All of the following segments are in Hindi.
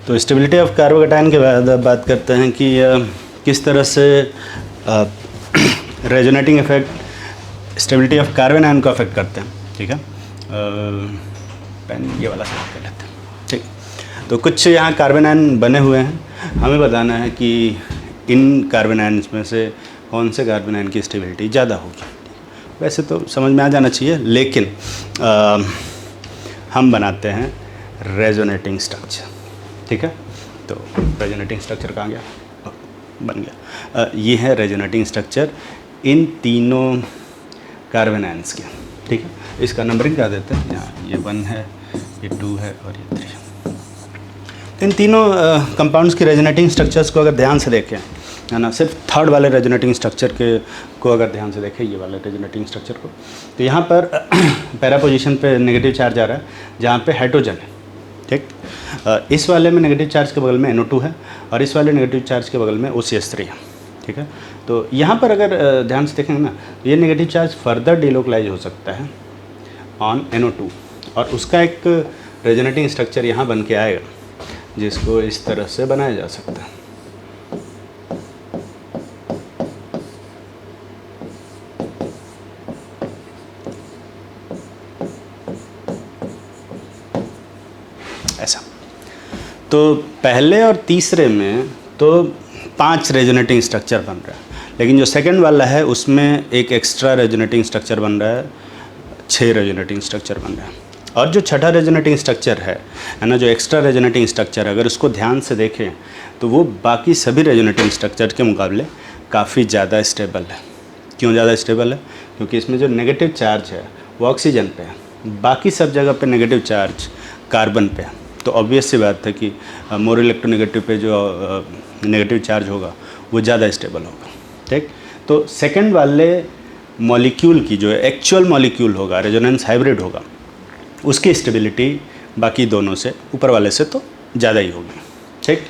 तो स्टेबिलिटी ऑफ कार्बोकैटायन के बाद अब बात करते हैं कि किस तरह से resonating effect stability of carbon ion को अफेक्ट करते हैं। ठीक है, पेन ये वाला सेलेक्ट कर लेते हैं। ठीक, तो कुछ यहाँ कार्बन आयन बने हुए हैं, हमें बताना है कि इन कार्बन आयन्स में से कौन से कार्बन आयन की स्टेबिलिटी ज़्यादा होगी। वैसे तो समझ में आ जाना चाहिए, लेकिन हम बनाते हैं रेजोनेटिंग स्ट्रक्चर। ठीक है, तो रेजोनेटिंग स्ट्रक्चर कहाँ गया, बन गया। ये है रेजोनेटिंग स्ट्रक्चर इन तीनों कार्बन आयन्स के। ठीक है, इसका नंबरिंग कर देते हैं। यहाँ ये 1 है, ये 2 है और ये 3 है। तो इन तीनों कंपाउंड्स की रेजोनेटिंग स्ट्रक्चर्स को अगर ध्यान से देखें, है ना, सिर्फ थर्ड वाले रेजोनेटिंग स्ट्रक्चर को अगर ध्यान से देखें, ये वाले रेजोनेटिंग स्ट्रक्चर को, तो यहाँ पर पैरा पोजीशन पे नेगेटिव चार्ज आ रहा है जहाँ पे हाइड्रोजन है। ठीक, इस वाले में नेगेटिव चार्ज के बगल में NO2 है और इस वाले नेगेटिव चार्ज के बगल में OCH3 है। ठीक है, तो यहाँ पर अगर ध्यान से देखेंगे ना, ये नेगेटिव चार्ज फर्दर डिलोकलाइज हो सकता है ऑन NO2 और उसका एक रेजोनेटिंग स्ट्रक्चर यहाँ बन के आएगा जिसको इस तरह से बनाया जा सकता है। ऐसा, तो पहले और तीसरे में तो 5 रेजोनेटिंग स्ट्रक्चर बन रहा है, लेकिन जो सेकंड वाला है उसमें एक एक्स्ट्रा रेजोनेटिंग स्ट्रक्चर बन रहा है, 6 रेजोनेटिंग स्ट्रक्चर बन रहा है। और जो छठा रेजोनेटिंग स्ट्रक्चर है ना, जो एक्स्ट्रा रेजोनेटिंग स्ट्रक्चर है, अगर उसको ध्यान से देखें तो वो बाकी सभी रेजोनेटिंग स्ट्रक्चर के मुकाबले काफ़ी ज़्यादा स्टेबल है। क्यों ज़्यादा स्टेबल है? क्योंकि इसमें जो नेगेटिव चार्ज है वो ऑक्सीजन पे है, बाकी सब जगह पे नेगेटिव चार्ज कार्बन पे है। तो ऑब्वियस सी बात है कि मोर इलेक्ट्रोनेगेटिव पे जो नेगेटिव चार्ज होगा वो ज़्यादा स्टेबल होगा। ठीक, तो सेकंड वाले मॉलिक्यूल की जो एक्चुअल मॉलिक्यूल होगा, रेजोनेंस हाइब्रिड होगा, उसकी स्टेबिलिटी बाकी दोनों से, ऊपर वाले से तो ज़्यादा ही होगी। ठीक,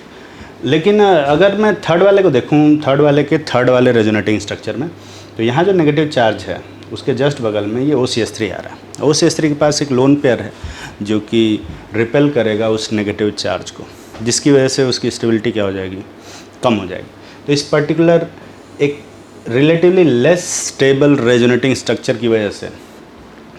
लेकिन अगर मैं थर्ड वाले को देखूँ, थर्ड वाले रेजोनेटिंग स्ट्रक्चर में, तो यहाँ जो नेगेटिव चार्ज है उसके जस्ट बगल में ये OCH3 आ रहा है। OCH3 के पास एक लोन पेयर है जो कि रिपेल करेगा उस नेगेटिव चार्ज को, जिसकी वजह से उसकी स्टेबिलिटी क्या हो जाएगी, कम हो जाएगी। तो इस पर्टिकुलर एक relatively less stable resonating structure की वजह से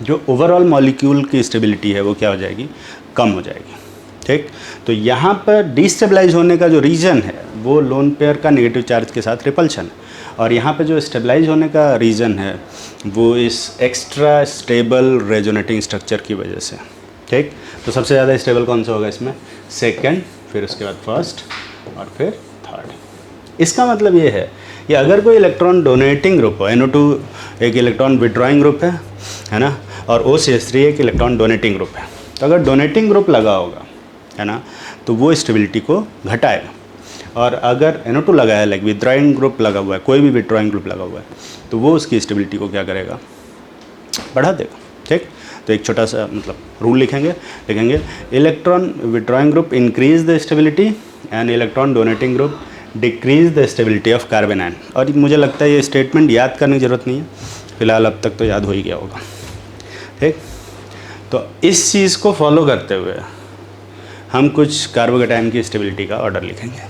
जो ओवरऑल मॉलिक्यूल की स्टेबिलिटी है वो क्या हो जाएगी, कम हो जाएगी। ठीक, तो यहाँ पर डिस्टेबलाइज होने का जो रीज़न है वो लोन पेयर का नेगेटिव चार्ज के साथ रिपल्शन है, और यहाँ पे जो स्टेबलाइज होने का रीज़न है वो इस एक्स्ट्रा स्टेबल रेजोनेटिंग स्ट्रक्चर की वजह से। ठीक, तो सबसे ज़्यादा स्टेबल कौन सा होगा इसमें, सेकंड, फिर उसके बाद फर्स्ट और फिर थर्ड। इसका मतलब ये है कि अगर कोई इलेक्ट्रॉन डोनेटिंग ग्रुप हो, NO2 एक इलेक्ट्रॉन विड्रॉइंग ग्रुप है ना, और OCH3 एक इलेक्ट्रॉन डोनेटिंग ग्रुप है, तो अगर डोनेटिंग ग्रुप लगा होगा, है ना, तो वो स्टेबिलिटी को घटाएगा। और अगर NO2 लगा है, लाइक विड्रॉइंग ग्रुप लगा हुआ है, कोई भी विड्रॉइंग ग्रुप लगा हुआ है, तो वो उसकी स्टेबिलिटी को क्या करेगा, बढ़ा देगा। ठीक, तो एक छोटा सा मतलब रूल लिखेंगे electron withdrawing group increase the stability and electron donating group decrease the stability of carbon ion. और मुझे लगता है ये स्टेटमेंट याद करने की ज़रूरत नहीं है, फिलहाल अब तक तो याद हो ही गया होगा। ठीक, तो इस चीज़ को फॉलो करते हुए हम कुछ कार्बोकैटायन की स्टेबिलिटी का ऑर्डर लिखेंगे,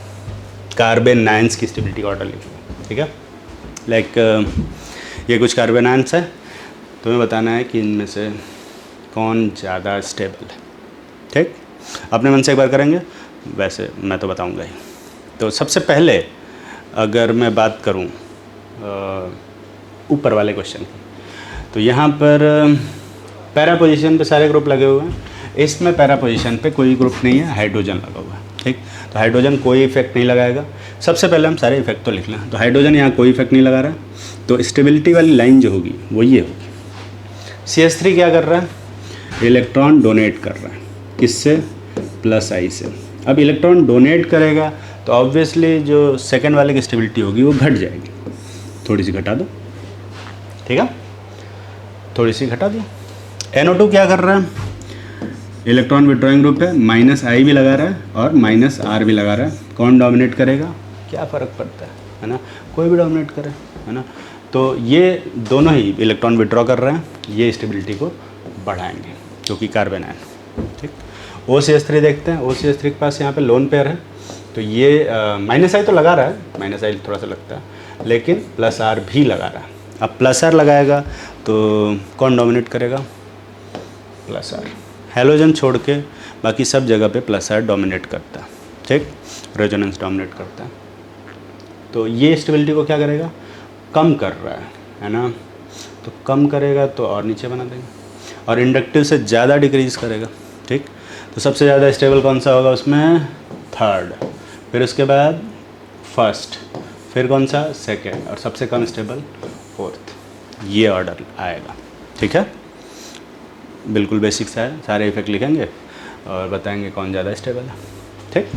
कार्बन आयन्स की स्टेबिलिटी का ऑर्डर लिखेंगे। ठीक है, लाइक ये कुछ कार्बन आयन्स है, तुम्हें बताना है कि इनमें से कौन ज़्यादा स्टेबल है। ठीक, अपने मन से एक बार करेंगे, वैसे मैं तो बताऊंगा ही। तो सबसे पहले अगर मैं बात करूं ऊपर वाले क्वेश्चन की, तो यहाँ पर पैरा पोजीशन पे सारे ग्रुप लगे हुए हैं, इसमें पैरा पोजीशन पे कोई ग्रुप नहीं है, हाइड्रोजन लगा हुआ है। ठीक, तो हाइड्रोजन कोई इफेक्ट नहीं लगाएगा। सबसे पहले हम सारे इफेक्ट तो लिख लें। तो हाइड्रोजन यहाँ कोई इफेक्ट नहीं लगा रहा, तो स्टेबिलिटी वाली लाइन जो होगी वो ये होगी। CH3 क्या कर रहा है, इलेक्ट्रॉन डोनेट कर रहा है, किससे, +I से। अब इलेक्ट्रॉन डोनेट करेगा तो ऑब्वियसली जो सेकंड वाले की स्टेबिलिटी होगी वो घट जाएगी, थोड़ी सी घटा दो। ठीक है, थोड़ी सी घटा दो। NO2 क्या कर रहा है, इलेक्ट्रॉन विड्रॉइंग ग्रुप है, -I भी लगा रहा है और -R भी लगा रहा है। कौन डोमिनेट करेगा, क्या फ़र्क पड़ता है ना, कोई भी डोमिनेट करे, है ना। तो ये दोनों ही इलेक्ट्रॉन विड्रॉ कर रहे हैं, ये स्टेबिलिटी को बढ़ाएंगे क्योंकि कार्बन आयन। ठीक, OCH3 देखते हैं। OCH3 के पास यहाँ पे लोन पेयर है, तो ये माइनस आई तो लगा रहा है, माइनस आई थोड़ा सा लगता है, लेकिन प्लस आर भी लगा रहा है। अब प्लस आर लगाएगा तो कौन डोमिनेट करेगा? Plus are. हैलोजन छोड़ के बाकी सब जगह पे प्लस आर डोमिनेट करता है, ठीक, रेजोनेंस डोमिनेट करता है। तो ये स्टेबिलिटी को क्या करेगा? कम कर रहा है ना, तो कम करेगा तो और नीचे बना देंगे, और इंडक्टिव से ज़्यादा डिक्रीज़ करेगा, ठीक। तो सबसे ज़्यादा स्टेबल कौन सा होगा उसमें? थर्ड, फिर उसके बाद फर्स्ट, फिर कौन सा? सेकेंड, और सबसे कम स्टेबल फोर्थ। ये ऑर्डर आएगा, ठीक है। बिल्कुल बेसिक सा है, सारे इफेक्ट लिखेंगे और बताएंगे कौन ज़्यादा स्टेबल है, ठीक।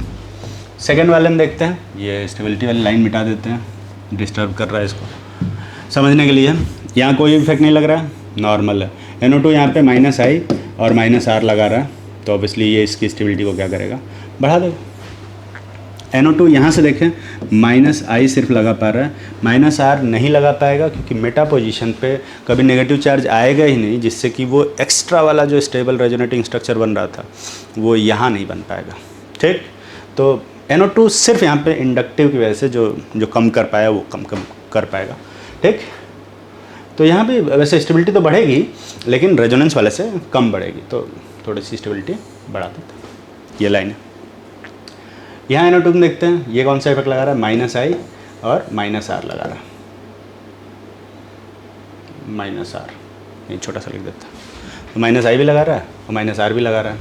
सेकेंड वाले में देखते हैं, ये स्टेबिलिटी वाली लाइन मिटा देते हैं, डिस्टर्ब कर रहा है इसको समझने के लिए। यहाँ कोई इफेक्ट नहीं लग रहा है, नॉर्मल है। NO2 यहाँ पे माइनस आई और माइनस आर लगा रहा है, तो ऑब्वियसली ये इसकी स्टेबिलिटी को क्या करेगा? बढ़ा देगा। NO2 यहाँ से देखें माइनस आई सिर्फ लगा पा रहा है, माइनस आर नहीं लगा पाएगा, क्योंकि मेटा पोजीशन पे कभी नेगेटिव चार्ज आएगा ही नहीं, जिससे कि वो एक्स्ट्रा वाला जो स्टेबल रेजोनेटिंग स्ट्रक्चर बन रहा था वो यहाँ नहीं बन पाएगा, ठीक। तो NO2 सिर्फ यहाँ पे इंडक्टिव की वजह से जो कम कर पाया वो कम कर पाएगा, ठीक। तो यहाँ पे वैसे स्टेबिलिटी तो बढ़ेगी, लेकिन रेजोनेंस वाले से कम बढ़ेगी, तो थोड़ी सी स्टेबिलिटी बढ़ा देते हैं। ये लाइन है। यहाँ NO2 में देखते हैं, ये कौन सा इफेक्ट लगा रहा है? माइनस आई और माइनस आर लगा रहा है, माइनस आर, ये छोटा सा लिख देता है। तो माइनस आई भी लगा रहा है और माइनस आर भी लगा रहा है,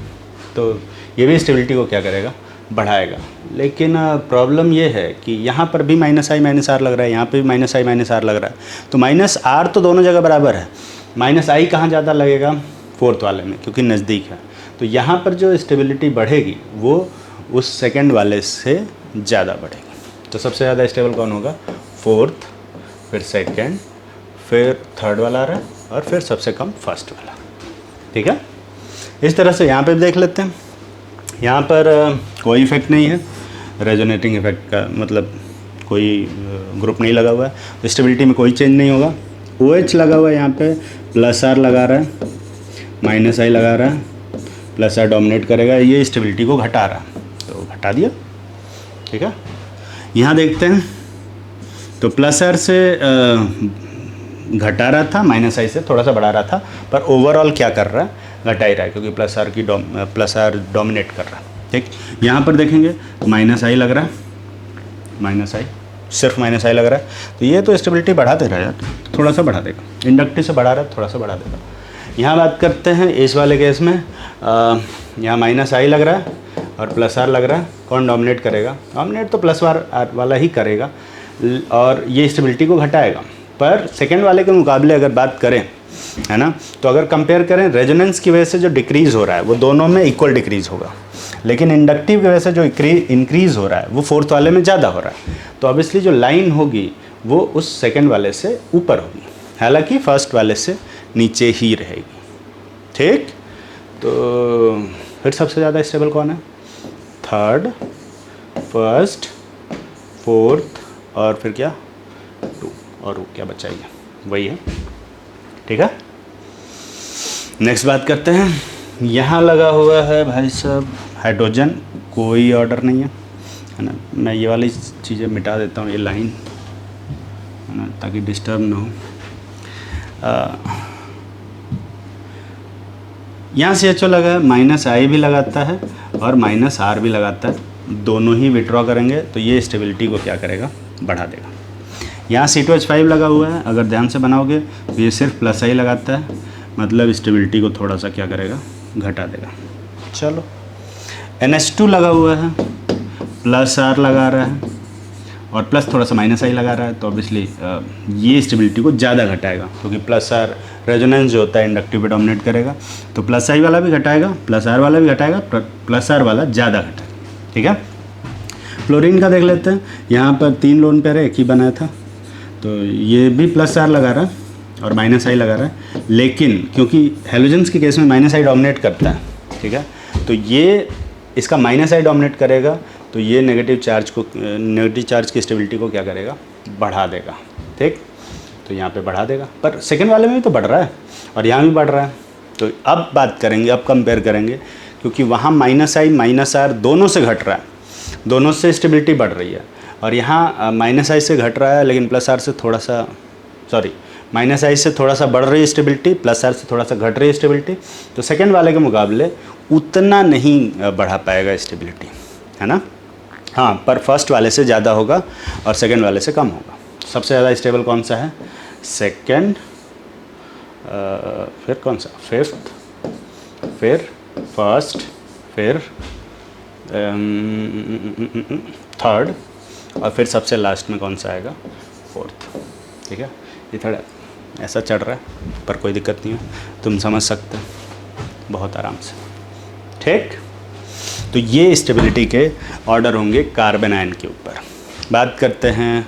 तो ये भी स्टेबिलिटी को क्या करेगा? बढ़ाएगा। लेकिन प्रॉब्लम ये है कि यहाँ पर भी माइनस आई माइनस आर लग रहा है, यहाँ पे भी माइनस आई माइनस आर लग रहा है, तो माइनस आर तो दोनों जगह बराबर है, माइनस आई कहाँ ज़्यादा लगेगा? फोर्थ वाले में, क्योंकि नज़दीक है। तो यहाँ पर जो स्टेबिलिटी बढ़ेगी वो उस सेकंड वाले से ज़्यादा बढ़ेगी। तो सबसे ज़्यादा स्टेबल कौन होगा? फोर्थ, फिर सेकंड, फिर थर्ड वाला आ रहा है, और फिर सबसे कम फर्स्ट वाला, ठीक है। इस तरह से यहाँ पे भी देख लेते हैं। यहाँ पर कोई इफेक्ट नहीं है, रेजोनेटिंग इफेक्ट का मतलब कोई ग्रुप नहीं लगा हुआ है, तो स्टेबिलिटी में कोई चेंज नहीं होगा। OH लगा हुआ है, यहाँ पे प्लस आर लगा रहा है, माइनस आई लगा रहा है, प्लस आर डोमिनेट करेगा, ये स्टेबिलिटी को घटा रहा है, तो घटा दिया, ठीक है। यहाँ देखते हैं, तो प्लस आर से घटा रहा था, माइनस आई से थोड़ा सा बढ़ा रहा था, पर ओवरऑल क्या कर रहा है? घटा ही रहा है, क्योंकि प्लस आर डोमिनेट कर रहा है, ठीक। यहाँ पर देखेंगे माइनस आई लग रहा है, माइनस आई, सिर्फ माइनस आई लग रहा है, तो ये तो स्टेबिलिटी बढ़ा दे रहा है यार, थोड़ा सा बढ़ा देगा। इंडक्टिव से बढ़ा रहा है, थोड़ा सा बढ़ा देगा। यहाँ बात करते हैं इस वाले केस में, यहाँ माइनस आई लग रहा है और प्लस आर लग रहा है, कौन डोमिनेट करेगा? डोमिनेट तो प्लस आर वाला ही करेगा, और ये स्टेबिलिटी को घटाएगा। पर सेकेंड वाले के मुकाबले अगर बात करें, है ना, तो अगर कंपेयर करें, रेजोनेंस की वजह से जो डिक्रीज़ हो रहा है वो दोनों में इक्वल डिक्रीज़ होगा, लेकिन इंडक्टिव की वजह से जो इंक्रीज़ हो रहा है वो फोर्थ वाले में ज़्यादा हो रहा है, तो ऑब्वियसली जो लाइन होगी वो उस सेकेंड वाले से ऊपर होगी, हालांकि फर्स्ट वाले से नीचे ही रहेगी, ठीक। तो फिर सबसे ज़्यादा स्टेबल कौन है? थर्ड, फर्स्ट, फोर्थ, और फिर क्या? 2, और क्या बचा ही है? वही है, ठीक है। नेक्स्ट बात करते हैं, यहाँ लगा हुआ है भाई साहब हाइड्रोजन, कोई ऑर्डर नहीं है ना। मैं ये वाली चीज़ें मिटा देता हूँ, ये लाइन है ना, ताकि डिस्टर्ब ना हो। यहाँ CHO लगा है, माइनस आई भी लगाता है और माइनस आर भी लगाता है, दोनों ही विड्रॉ करेंगे, तो ये स्टेबिलिटी को क्या करेगा? बढ़ा देगा। यहाँ C2H5 लगा हुआ है, अगर ध्यान से बनाओगे तो ये सिर्फ प्लस आई लगाता है, मतलब स्टेबिलिटी को थोड़ा सा क्या करेगा? घटा देगा। चलो, NH2 लगा हुआ है, प्लस आर लगा रहा है और प्लस थोड़ा सा माइनस आई लगा रहा है, तो ऑब्वियसली ये स्टेबिलिटी को ज़्यादा घटाएगा, क्योंकि प्लस आर रेजोनेंस जो होता है इंडक्टिव पे डोमिनेट करेगा, तो प्लस आई वाला भी घटाएगा, प्लस आर वाला भी घटाएगा, प्लस आर वाला ज़्यादा घटाएगा, ठीक है। फ्लोरीन का देख लेते हैं, यहाँ पर 3 लोन पेयर है, एक ही बनाया था, तो ये भी प्लस आर लगा रहा है और माइनस आई लगा रहा है, लेकिन क्योंकि हेलोजेंस के केस में माइनस आई डोमिनेट करता है, ठीक है, तो ये इसका माइनस आई डोमिनेट करेगा, तो ये नेगेटिव चार्ज की स्टेबिलिटी को क्या करेगा? बढ़ा देगा, ठीक। तो यहाँ पे बढ़ा देगा, पर सेकेंड वाले में भी तो बढ़ रहा है और यहाँ भी बढ़ रहा है। तो अब बात करेंगे, अब कंपेयर करेंगे क्योंकि वहाँ माइनस आई माइनस आर दोनों से घट रहा है, दोनों से स्टेबिलिटी बढ़ रही है, और यहाँ माइनस आई से घट रहा है लेकिन प्लस आर से थोड़ा सा, सॉरी माइनस आई से थोड़ा सा बढ़ रही है स्टेबिलिटी, प्लस आर से थोड़ा सा घट रही है स्टेबिलिटी। तो सेकेंड वाले के मुकाबले उतना नहीं बढ़ा पाएगा स्टेबिलिटी, है ना। हाँ, पर फर्स्ट वाले से ज़्यादा होगा और सेकेंड वाले से कम होगा। सबसे ज़्यादा स्टेबल कौन सा है? सेकेंड, फिर कौन सा? फिफ्थ, फिर फर्स्ट, फिर थर्ड, और फिर सबसे लास्ट में कौन सा आएगा? फोर्थ। ठीक है, ये थोड़ा ऐसा चढ़ रहा है पर कोई दिक्कत नहीं है, तुम समझ सकते हो बहुत आराम से। ठीक, तो ये स्टेबिलिटी के ऑर्डर होंगे कार्बन आयन के ऊपर। बात करते हैं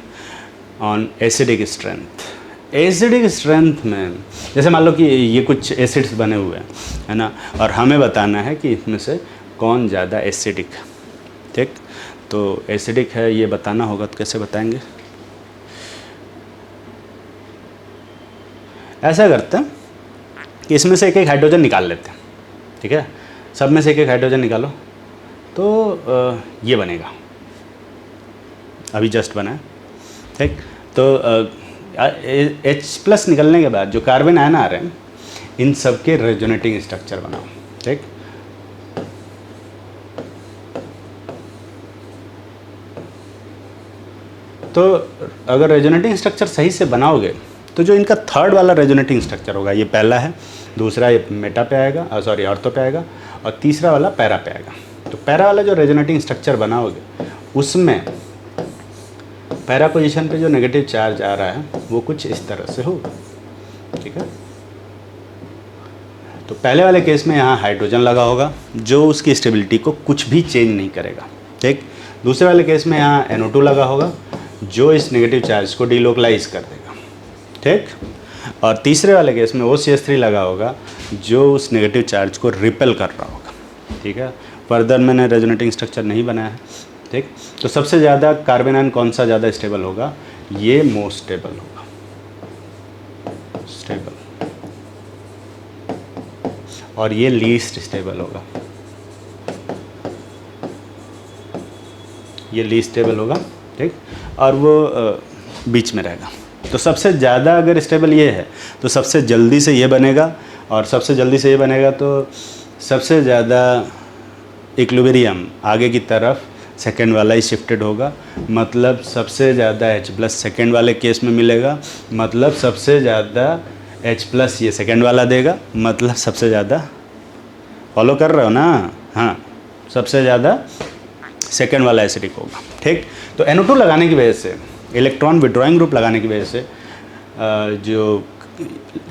on acidic strength. Acidic strength में जैसे मान लो कि ये कुछ एसिड्स बने हुए हैं, है ना, और हमें बताना है कि इसमें से कौन ज़्यादा एसिडिक है। ठीक, तो एसिडिक है ये बताना होगा, तो कैसे बताएंगे? ऐसा करते हैं कि इसमें से एक एक हाइड्रोजन निकाल लेते हैं। ठीक है, सब में से एक एक हाइड्रोजन निकालो तो ये बनेगा, अभी जस्ट बना है। ठीक, तो H+ निकलने के बाद जो कार्बन आयन आ रहे हैं इन सब के रेजोनेटिंग स्ट्रक्चर बनाओ। ठीक, तो अगर रेजोनेटिंग स्ट्रक्चर सही से बनाओगे तो जो इनका थर्ड वाला रेजोनेटिंग स्ट्रक्चर होगा, ये पहला है, दूसरा ये मेटा पे आएगा, सॉरी ऑर्थो पे आएगा, और तीसरा वाला पैरा पे आएगा। तो पैरा वाला जो रेजोनेटिंग स्ट्रक्चर बनाओगे उसमें पैरा पोजीशन पे जो नेगेटिव चार्ज आ रहा है वो कुछ इस तरह से होगा। ठीक है, तो पहले वाले केस में यहाँ हाइड्रोजन लगा होगा जो उसकी स्टेबिलिटी को कुछ भी चेंज नहीं करेगा। ठीक, दूसरे वाले केस में यहाँ NO2 लगा होगा जो इस नेगेटिव चार्ज को डिलोकलाइज कर देगा। ठीक, और तीसरे वाले केस में OCH3 लगा होगा जो उस नेगेटिव चार्ज को रिपेल कर रहा होगा। ठीक है, फर्दर मैंने रेजोनेटिंग स्ट्रक्चर नहीं बनाया है। ठीक, तो सबसे ज़्यादा कार्बन आयन कौन सा ज़्यादा स्टेबल होगा? ये मोस्ट स्टेबल होगा, स्टेबल, और ये लीस्ट स्टेबल होगा, ये लीस्ट स्टेबल होगा। ठीक, और वो बीच में रहेगा। तो सबसे ज़्यादा अगर स्टेबल ये है तो सबसे जल्दी से ये बनेगा, और सबसे जल्दी से ये बनेगा तो सबसे ज़्यादा इक्विलिब्रियम आगे की तरफ सेकेंड वाला ही शिफ्टेड होगा, मतलब सबसे ज़्यादा H+ सेकेंड वाले केस में मिलेगा, मतलब सबसे ज़्यादा H+ ये सेकेंड वाला देगा, मतलब सबसे ज़्यादा, फॉलो कर रहे हो ना? हाँ, सबसे ज़्यादा सेकेंड वाला एसिडिक होगा। ठीक, तो NO2 लगाने की वजह से, इलेक्ट्रॉन विड्रॉइंग ग्रुप लगाने की वजह से जो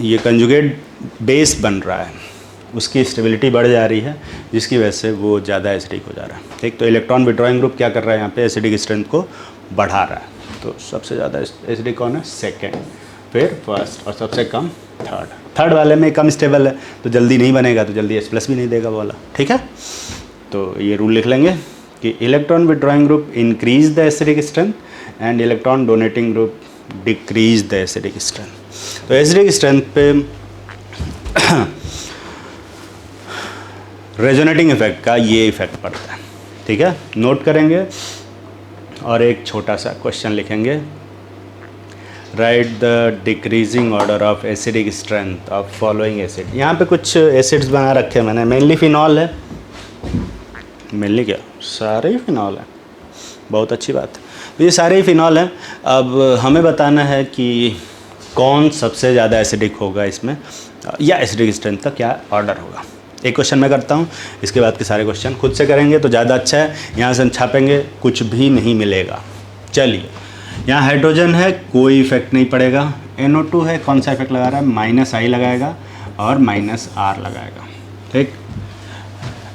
ये कंजुगेट बेस बन रहा है उसकी स्टेबिलिटी बढ़ जा रही है, जिसकी वजह से वो ज़्यादा एसिडिक हो जा रहा है। ठीक, तो इलेक्ट्रॉन विड्रॉइंग ग्रुप क्या कर रहा है यहाँ पे? एसिडिक स्ट्रेंथ को बढ़ा रहा है। तो सबसे ज़्यादा एसिडिक कौन है? सेकेंड, फिर फर्स्ट, और सबसे कम थर्ड। थर्ड वाले में कम स्टेबल है तो जल्दी नहीं बनेगा, तो जल्दी H+ भी नहीं देगा वो वाला। ठीक है, तो ये रूल लिख लेंगे कि electron withdrawing group increase the acidic strength and electron donating group decrease the acidic strength. तो एसिडिक स्ट्रेंथ पे रेजोनेटिंग इफेक्ट का ये इफेक्ट पड़ता है। ठीक है, नोट करेंगे और एक छोटा सा क्वेश्चन लिखेंगे। Right the decreasing order of acidic strength of following acid. यहाँ पे कुछ एसिड्स बना रखे हैं मैंने, मेनली फिनॉल है, मेनली क्या, सारे ही फिनॉल है, बहुत अच्छी बात है। तो ये सारे ही फिनॉल हैं। अब हमें बताना है कि कौन सबसे ज़्यादा एसिडिक होगा इसमें, या एसिडिक स्ट्रेंथ का क्या ऑर्डर होगा। एक क्वेश्चन मैं करता हूँ, इसके बाद के सारे क्वेश्चन खुद से करेंगे तो ज़्यादा अच्छा है। यहाँ से छापेंगे कुछ भी नहीं मिलेगा। चलिए, यहाँ हाइड्रोजन है, कोई इफेक्ट नहीं पड़ेगा। NO2 है, कौन सा इफेक्ट लगा रहा है? -I लगाएगा और -R लगाएगा। ठीक,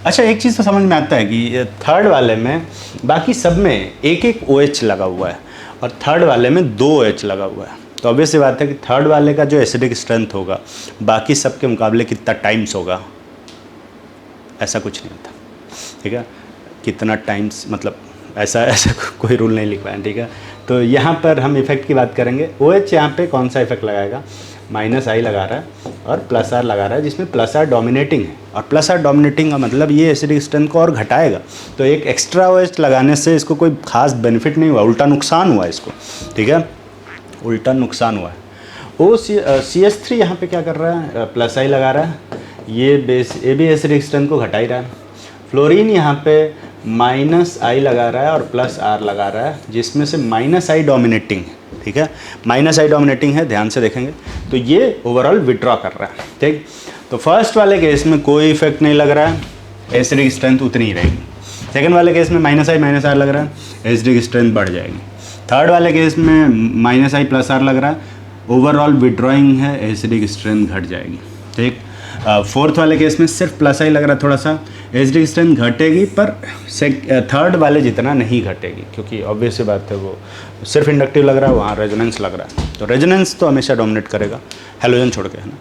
अच्छा एक चीज़ तो समझ में आता है कि थर्ड वाले में बाकी सब में एक एक OH लगा हुआ है और थर्ड वाले में 2 OH लगा हुआ है। तो ऑब्वियस सी बात है कि थर्ड वाले का जो एसिडिक स्ट्रेंथ होगा बाकी सब के मुकाबले कितना टाइम्स होगा, ऐसा कुछ नहीं होता। ठीक है, कितना टाइम्स मतलब ऐसा कोई रूल नहीं लिखवाया। ठीक है, तो यहाँ पर हम इफेक्ट की बात करेंगे। OH यहाँ पे कौन सा इफेक्ट लगाएगा? माइनस आई लगा रहा है और प्लस आर लगा रहा है, जिसमें प्लस आर डोमिनेटिंग है। और प्लस आर डोमिनेटिंग का मतलब ये एसिडिक स्ट्रेंथ को और घटाएगा। तो एक एक्स्ट्रा OH लगाने से इसको कोई खास बेनिफिट नहीं हुआ, उल्टा नुकसान हुआ इसको, ठीक है, उल्टा नुकसान हुआ है। CH3 यहाँ पे क्या कर रहा है, प्लस आई लगा रहा है, ये भी एसिडिक स्ट्रेंथ को घटा ही रहा है। फ्लोरीन यहाँ पे माइनस आई लगा रहा है और प्लस आर लगा रहा है, जिसमें से माइनस आई डोमिनेटिंग है, ठीक है, माइनस आई डोमिनेटिंग है, ध्यान से देखेंगे तो ये ओवरऑल विड्रॉ कर रहा है, ठीक। तो फर्स्ट वाले केस में कोई इफेक्ट नहीं लग रहा है, एसिडिक स्ट्रेंथ उतनी ही रहेगी। सेकंड वाले केस में माइनस आई माइनस आर लग रहा है, एसिडिक स्ट्रेंथ बढ़ जाएगी। थर्ड वाले केस में माइनस आई प्लस आर लग रहा है, ओवरऑल विड्रॉइंग है, एसिडिक स्ट्रेंथ घट जाएगी, ठीक। फोर्थ वाले केस में सिर्फ प्लस आई लग रहा है, थोड़ा सा एसिडिक स्ट्रेंथ घटेगी, पर थर्ड वाले जितना नहीं घटेगी, क्योंकि ऑब्वियस सी बात है वो सिर्फ इंडक्टिव लग रहा है, वहाँ रेजोनेंस लग रहा है, तो रेजोनेंस तो हमेशा डोमिनेट करेगा हैलोजन छोड़ के, है ना।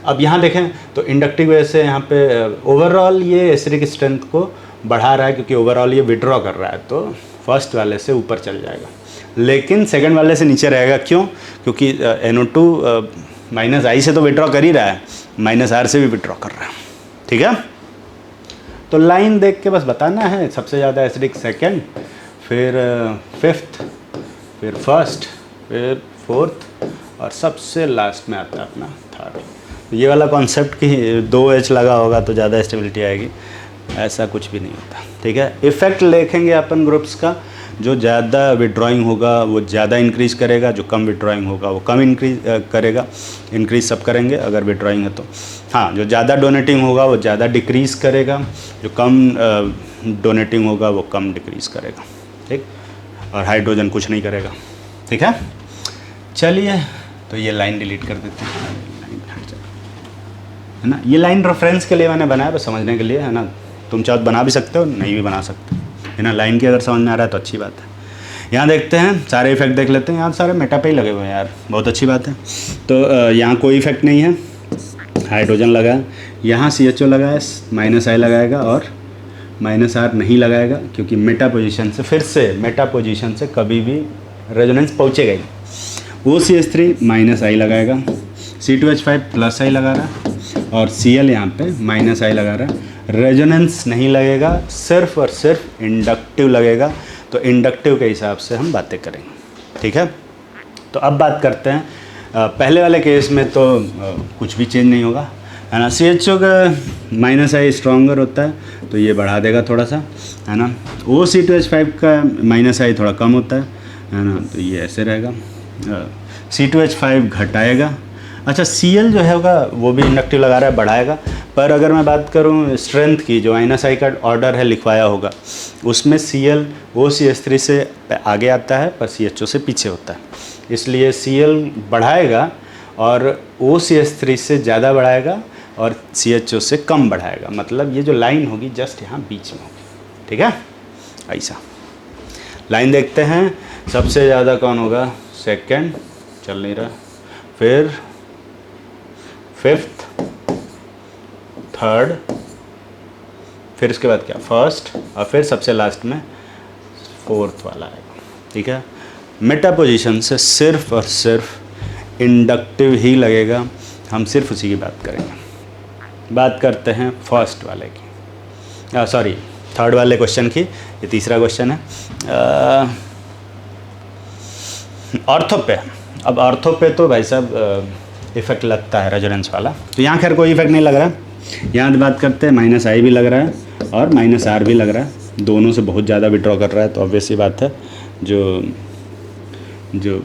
अब यहाँ देखें तो इंडक्टिव वजह से यहाँ पे ओवरऑल ये एसिडिक स्ट्रेंथ को बढ़ा रहा है, क्योंकि ओवरऑल ये विड्रॉ कर रहा है, तो फर्स्ट वाले से ऊपर चल जाएगा, लेकिन सेकंड वाले से नीचे रहेगा। क्यों? क्योंकि NO2 माइनस आई से तो विड्रॉ कर ही रहा है, माइनस आर से भी विड्रॉ कर रहा है, ठीक है। तो लाइन देख के बस बताना है, सबसे ज़्यादा एसिडिक सेकंड, फिर फिफ्थ, फिर फर्स्ट, फिर फोर्थ, और सबसे लास्ट में आता है अपना थर्ड। ये वाला कॉन्सेप्ट कि 2H लगा होगा तो ज़्यादा स्टेबिलिटी आएगी, ऐसा कुछ भी नहीं होता, ठीक है। इफेक्ट देखेंगे अपन ग्रुप्स का, जो ज़्यादा विड्रॉइंग होगा वो ज़्यादा इंक्रीज़ करेगा, जो कम विड्रॉइंग होगा वो कम इंक्रीज करेगा, इंक्रीज़ सब करेंगे अगर विड्रॉइंग है तो। हाँ, जो ज़्यादा डोनेटिंग होगा वो ज़्यादा डिक्रीज़ करेगा, जो कम डोनेटिंग होगा वो कम डिक्रीज़ करेगा, ठीक। और हाइड्रोजन कुछ नहीं करेगा, ठीक है। चलिए तो ये लाइन डिलीट कर देते हैं, है ना। ये लाइन रेफरेंस के लिए मैंने बनाया, बस समझने के लिए, है ना। तुम चाहो तो बना भी सकते हो, नहीं भी बना सकते, है ना। लाइन की अगर समझ में आ रहा है तो अच्छी बात है। यहाँ देखते हैं, सारे इफेक्ट देख लेते हैं। यहाँ सारे मेटा पे ही लगे हुए हैं यार, बहुत अच्छी बात है। तो यहाँ कोई इफेक्ट नहीं है, हाइड्रोजन लगा है, यहाँ CHO लगा है, माइनस आई लगाएगा और माइनस आर नहीं लगाएगा, क्योंकि मेटा पोजीशन से, फिर से मेटा पोजीशन से कभी भी रेजोनेंस पहुँचेगा ही। OCH3 माइनस आई लगाएगा, C2H5 प्लस आई लगा रहा है, और Cl यहाँ पे माइनस आई लगा रहा है। रेजोनेंस नहीं लगेगा, सिर्फ और सिर्फ इंडक्टिव लगेगा। तो इंडक्टिव के हिसाब से हम बातें करेंगे, ठीक है। तो अब बात करते हैं, पहले वाले केस में तो कुछ भी चेंज नहीं होगा, है ना। CHO का माइनस आई स्ट्रॉन्गर होता है, तो ये बढ़ा देगा थोड़ा सा, है ना। OC2H5 का माइनस आई थोड़ा कम होता है ना, तो ये ऐसे रहेगा। C2H5 घटाएगा। अच्छा, Cl जो है होगा वो भी इंडक्टिव लगा रहा है, बढ़ाएगा। पर अगर मैं बात करूँ स्ट्रेंथ की, जो माइनस आई का ऑर्डर है लिखवाया होगा, उसमें Cl OCH3 से आगे आता है, पर CHO से पीछे होता है, इसलिए Cl बढ़ाएगा और OCH3 से ज़्यादा बढ़ाएगा और CHO से कम बढ़ाएगा। मतलब ये जो लाइन होगी जस्ट यहाँ बीच में होगी, ठीक है। ऐसा लाइन देखते हैं, सबसे ज़्यादा कौन होगा, सेकंड, चल नहीं रहा, फिर फिफ्थ, थर्ड, फिर इसके बाद क्या, फर्स्ट, और फिर सबसे लास्ट में फोर्थ वाला आएगा, ठीक है। मेटा पोजीशन से सिर्फ और सिर्फ इंडक्टिव ही लगेगा, हम सिर्फ उसी की बात करेंगे। बात करते हैं फर्स्ट वाले की, सॉरी थर्ड वाले क्वेश्चन की, ये तीसरा क्वेश्चन है। ऑर्थो पे, अब ऑर्थो पे तो भाई साहब इफेक्ट लगता है रेजोनेंस वाला, तो यहाँ खैर कोई इफेक्ट नहीं लग रहा है। यहाँ बात करते हैं, माइनस आई भी लग रहा है और माइनस आर भी लग रहा है, दोनों से बहुत ज़्यादा विड्रॉ कर रहा है, तो ऑब्वियस सी बात है जो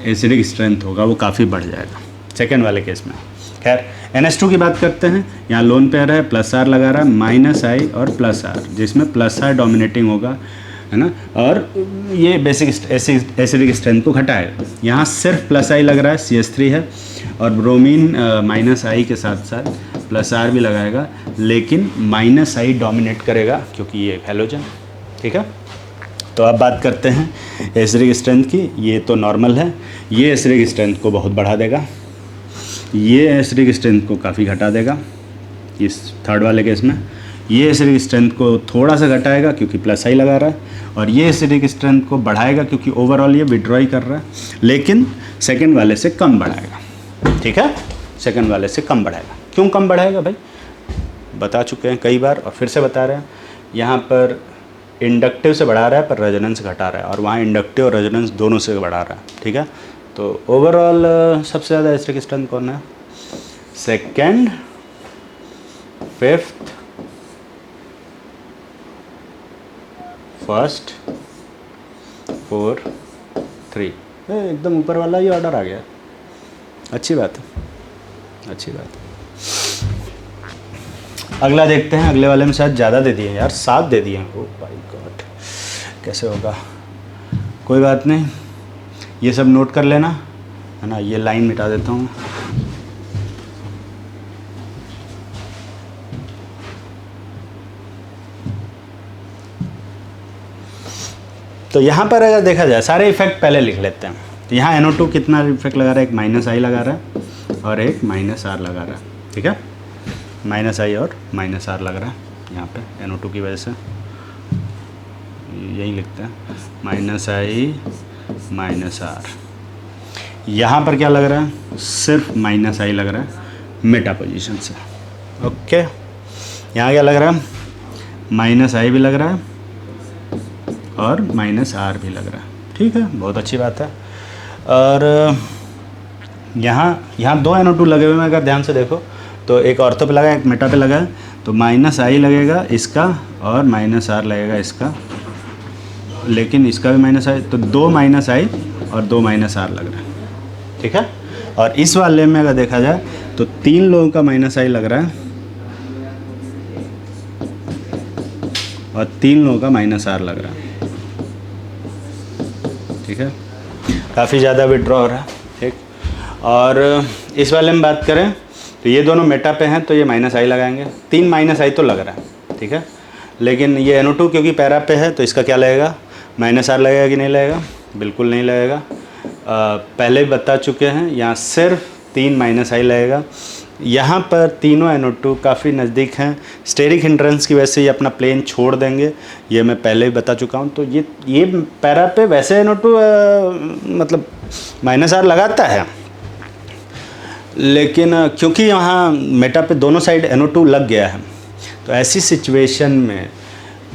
एसिडिक स्ट्रेंथ होगा वो काफ़ी बढ़ जाएगा सेकेंड वाले केस में। खैर NH2 की बात करते हैं, यहाँ लोन पेयर है, प्लस आर लगा रहा है, माइनस आई और प्लस आर, जिसमें प्लस आर डोमिनेटिंग होगा, है ना, और ये बेसिक एसिडिक स्ट्रेंथ को घटाएगा। यहाँ सिर्फ प्लस आई लग रहा है, CH3 है, और ब्रोमीन माइनस आई के साथ साथ प्लस आर भी लगाएगा, लेकिन माइनस आई डोमिनेट करेगा क्योंकि ये हैलोजन, ठीक है। तो अब बात करते हैं एसिडिक स्ट्रेंथ की। ये तो नॉर्मल है, ये एसिडिक स्ट्रेंथ को बहुत बढ़ा देगा, ये एसिडिक स्ट्रेंथ को काफ़ी घटा देगा इस थर्ड वाले केस में। ये एसिडिक स्ट्रेंथ को थोड़ा सा घटाएगा क्योंकि प्लस आई लगा रहा है, और ये एसिडिक स्ट्रेंथ को बढ़ाएगा क्योंकि ओवरऑल ये विड्रॉ ही कर रहा है, लेकिन सेकंड वाले से कम बढ़ाएगा। ठीक है, सेकंड वाले से कम बढ़ाएगा। क्यों कम बढ़ाएगा भाई, बता चुके हैं कई बार और फिर से बता रहे हैं। यहाँ पर इंडक्टिव से बढ़ा रहा है पर रेजोनेंस घटा रहा है, और वहाँ इंडक्टिव और रेजोनेंस दोनों से बढ़ा रहा है। ठीक है, तो ओवरऑल सबसे ज़्यादा एसिडिक स्ट्रेंथ कौन है, सेकेंड, फिफ्थ, फर्स्ट, 4, 3। एकदम ऊपर वाला ही ऑर्डर आ गया, अच्छी बात है, अच्छी बात है। अगला देखते हैं, अगले वाले में शायद ज़्यादा दे दिए यार, 7 दे दिए हैं। ओ माय गॉड, कैसे होगा, कोई बात नहीं, ये सब नोट कर लेना है ना। ये लाइन मिटा देता हूँ। तो यहाँ पर अगर देखा जाए, सारे इफेक्ट पहले लिख लेते हैं। तो यहाँ NO2 कितना इफेक्ट लगा रहा है, एक -I लगा रहा है और एक -R लगा रहा है। ठीक है, -I और -R लग रहा है यहाँ पे NO2 की वजह से, यही लिखते हैं -I -R। यहाँ पर क्या लग रहा है, सिर्फ -I लग रहा है मेटा पोजीशन से। ओके, यहाँ क्या लग रहा है, -I भी लग रहा है और -R भी लग रहा है। ठीक है, बहुत अच्छी बात है। और यहाँ 2 NO2 लगे हुए हैं, अगर ध्यान से देखो तो एक ऑर्थो पे लगा है, एक मेटा पे लगा है, तो -I लगेगा इसका और -R लगेगा इसका, लेकिन इसका भी -I, तो 2 -I और 2 -R लग रहा है। ठीक है, और इस वाले में अगर देखा जाए तो 3 लोगों का -I लग रहा है और 3 लोगों का -R लग रहा है। ठीक है, काफ़ी ज़्यादा विड्रॉ हो रहा है। ठीक, और इस वाले में बात करें तो ये दोनों मेटा पे हैं, तो ये -I लगाएंगे, 3 -I तो लग रहा है। ठीक है, लेकिन ये NO2 क्योंकि पैरा पे है तो इसका क्या लगेगा, -R लगेगा कि नहीं लगेगा, बिल्कुल नहीं लगेगा। पहले भी बता चुके हैं, यहाँ सिर्फ 3 -I लगेगा। यहाँ पर तीनों NO2 काफ़ी नज़दीक हैं, स्टेरिक हिंड्रेंस की वजह से ये अपना प्लेन छोड़ देंगे, ये मैं पहले ही बता चुका हूँ। तो ये पैरा पे वैसे NO2 मतलब -R लगाता है, लेकिन क्योंकि यहाँ मेटा पे दोनों साइड NO2 लग गया है, तो ऐसी सिचुएशन में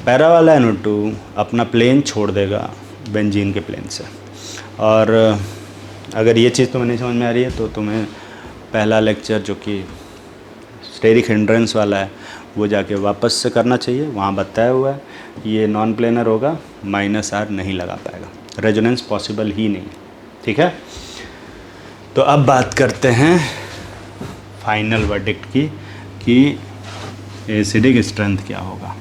पैरा वाला NO2 अपना प्लेन छोड़ देगा बेंजीन के प्लेन से। और अगर ये चीज़ तुम्हें नहीं समझ में आ रही है तो तुम्हें पहला लेक्चर जो कि स्टेरिक हिंड्रेंस वाला है वो जाके वापस से करना चाहिए, वहाँ बताया हुआ है ये नॉन प्लेनर होगा, -R नहीं लगा पाएगा, रेजोनेंस पॉसिबल ही नहीं। ठीक है, तो अब बात करते हैं फाइनल वर्डिक्ट की कि एसिडिक स्ट्रेंथ क्या होगा।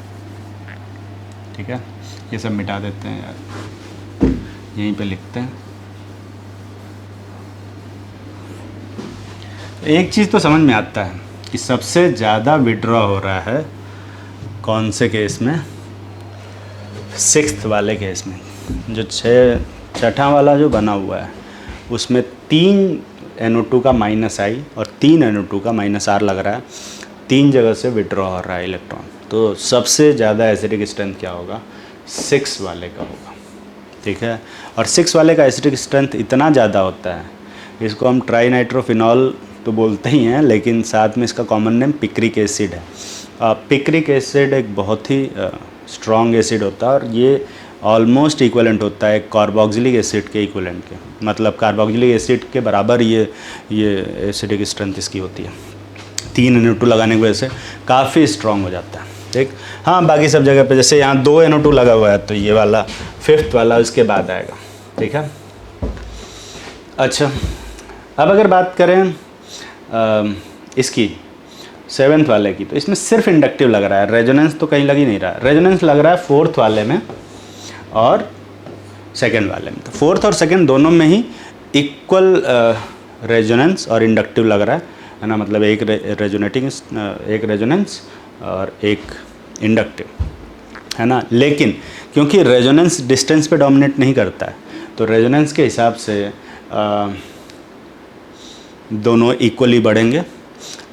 ठीक है, ये सब मिटा देते हैं यार, यहीं पे लिखते हैं। एक चीज़ तो समझ में आता है कि सबसे ज़्यादा विड्रॉ हो रहा है कौन से केस में, 6th वाले केस में। जो छठा वाला जो बना हुआ है उसमें 3 NO2 का -I और 3 NO2 का -R लग रहा है, 3 जगह से विड्रॉ हो रहा है इलेक्ट्रॉन। तो सबसे ज़्यादा एसिडिक स्ट्रेंथ क्या होगा, 6 वाले का होगा। ठीक है, और 6 वाले का एसिडिक स्ट्रेंथ इतना ज़्यादा होता है, इसको हम ट्राइनाइट्रोफिनॉल तो बोलते ही हैं, लेकिन साथ में इसका कॉमन नेम पिक्रिक एसिड है। पिक्रिक एसिड एक बहुत ही स्ट्रॉन्ग एसिड होता है और ये ऑलमोस्ट इक्वलेंट होता है कार्बोक्सिलिक एसिड के इक्वलेंट के, मतलब कार्बोक्सिलिक एसिड के बराबर ये एसिडिक स्ट्रेंथ इसकी होती है। 3 NO2 लगाने की वजह से काफ़ी स्ट्रॉन्ग हो जाता है। ठीक, हाँ बाकी सब जगह पे जैसे यहाँ 2 NO2 लगा हुआ है तो ये वाला 5th वाला इसके बाद आएगा। ठीक है, अच्छा अब अगर बात करें इसकी 7th वाले की, तो इसमें सिर्फ इंडक्टिव लग रहा है, रेजोनेंस तो कहीं लग ही नहीं रहा। रेजोनेंस लग रहा है 4th वाले में और 2nd वाले में, तो 4th और 2nd दोनों में ही इक्वल रेजोनेंस और इंडक्टिव लग रहा है ना, मतलब एक रेजोनेंस और एक इंडक्टिव है ना। लेकिन क्योंकि रेजोनेंस डिस्टेंस पे डोमिनेट नहीं करता है, तो रेजोनेंस के हिसाब से दोनों इक्वली बढ़ेंगे।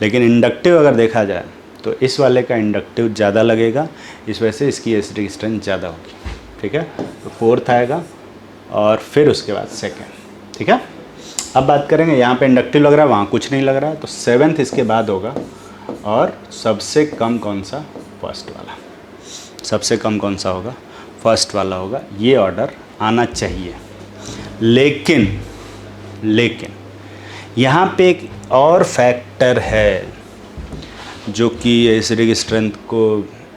लेकिन इंडक्टिव अगर देखा जाए तो इस वाले का इंडक्टिव ज़्यादा लगेगा, इस वजह से इसकी एसिडिक स्ट्रेंथ ज़्यादा होगी। ठीक है, तो 4th आएगा और फिर उसके बाद 2nd। ठीक है, अब बात करेंगे, यहाँ पे इंडक्टिव लग रहा है, वहाँ कुछ नहीं लग रहा है, तो 7th इसके बाद होगा। और सबसे कम कौन सा? फर्स्ट वाला। सबसे कम कौन सा होगा? फर्स्ट वाला होगा। ये ऑर्डर आना चाहिए। लेकिन यहाँ पे एक और फैक्टर है जो कि एसिडिक स्ट्रेंथ को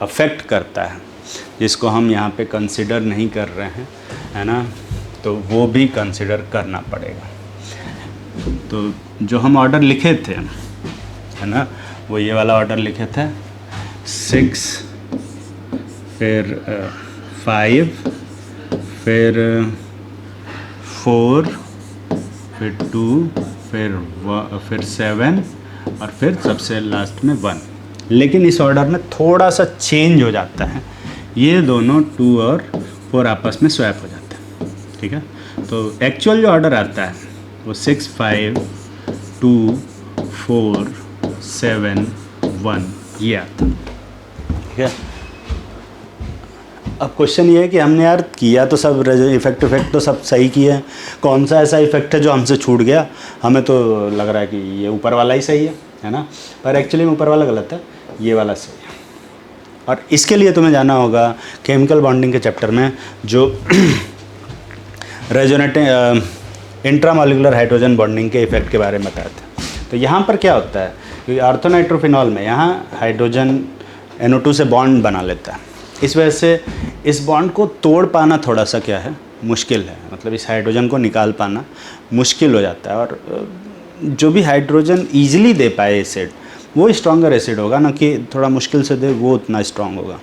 अफेक्ट करता है, जिसको हम यहाँ पे कंसिडर नहीं कर रहे हैं, है ना, तो वो भी कंसिडर करना पड़ेगा। तो जो हम ऑर्डर लिखे थे, है ना, वो ये वाला ऑर्डर लिखे थे, 6 फिर 5 फिर 4 फिर 2 फिर 7 और फिर सबसे लास्ट में 1। लेकिन इस ऑर्डर में थोड़ा सा चेंज हो जाता है, ये दोनों 2 और 4 आपस में स्वैप हो जाते हैं, ठीक है। तो एक्चुअल जो ऑर्डर आता है वो 6 5 2 4 7 1 ये आता है, ठीक है। अब क्वेश्चन ये है कि हमने यार किया तो सब इफेक्ट तो सब सही किए हैं, कौन सा ऐसा इफेक्ट है जो हमसे छूट गया? हमें तो लग रहा है कि ये ऊपर वाला ही सही है ना, पर एक्चुअली में ऊपर वाला गलत है, ये वाला सही है। और इसके लिए तुम्हें जाना होगा केमिकल बॉन्डिंग के चैप्टर में, जो रेजोनेटिंग इंट्रामॉलिक्यूलर हाइड्रोजन बॉन्डिंग के इफेक्ट के बारे में बताया था। तो यहाँ पर क्या होता है कि ऑर्थोनाइट्रोफिनॉल में यहाँ हाइड्रोजन NO2 से बॉन्ड बना लेता है, इस वजह से इस बॉन्ड को तोड़ पाना थोड़ा सा क्या है, मुश्किल है। मतलब इस हाइड्रोजन को निकाल पाना मुश्किल हो जाता है। और जो भी हाइड्रोजन ईजिली दे पाए एसिड, वो स्ट्रॉन्गर एसिड होगा ना, कि थोड़ा मुश्किल से दे वो उतना स्ट्रॉन्ग होगा।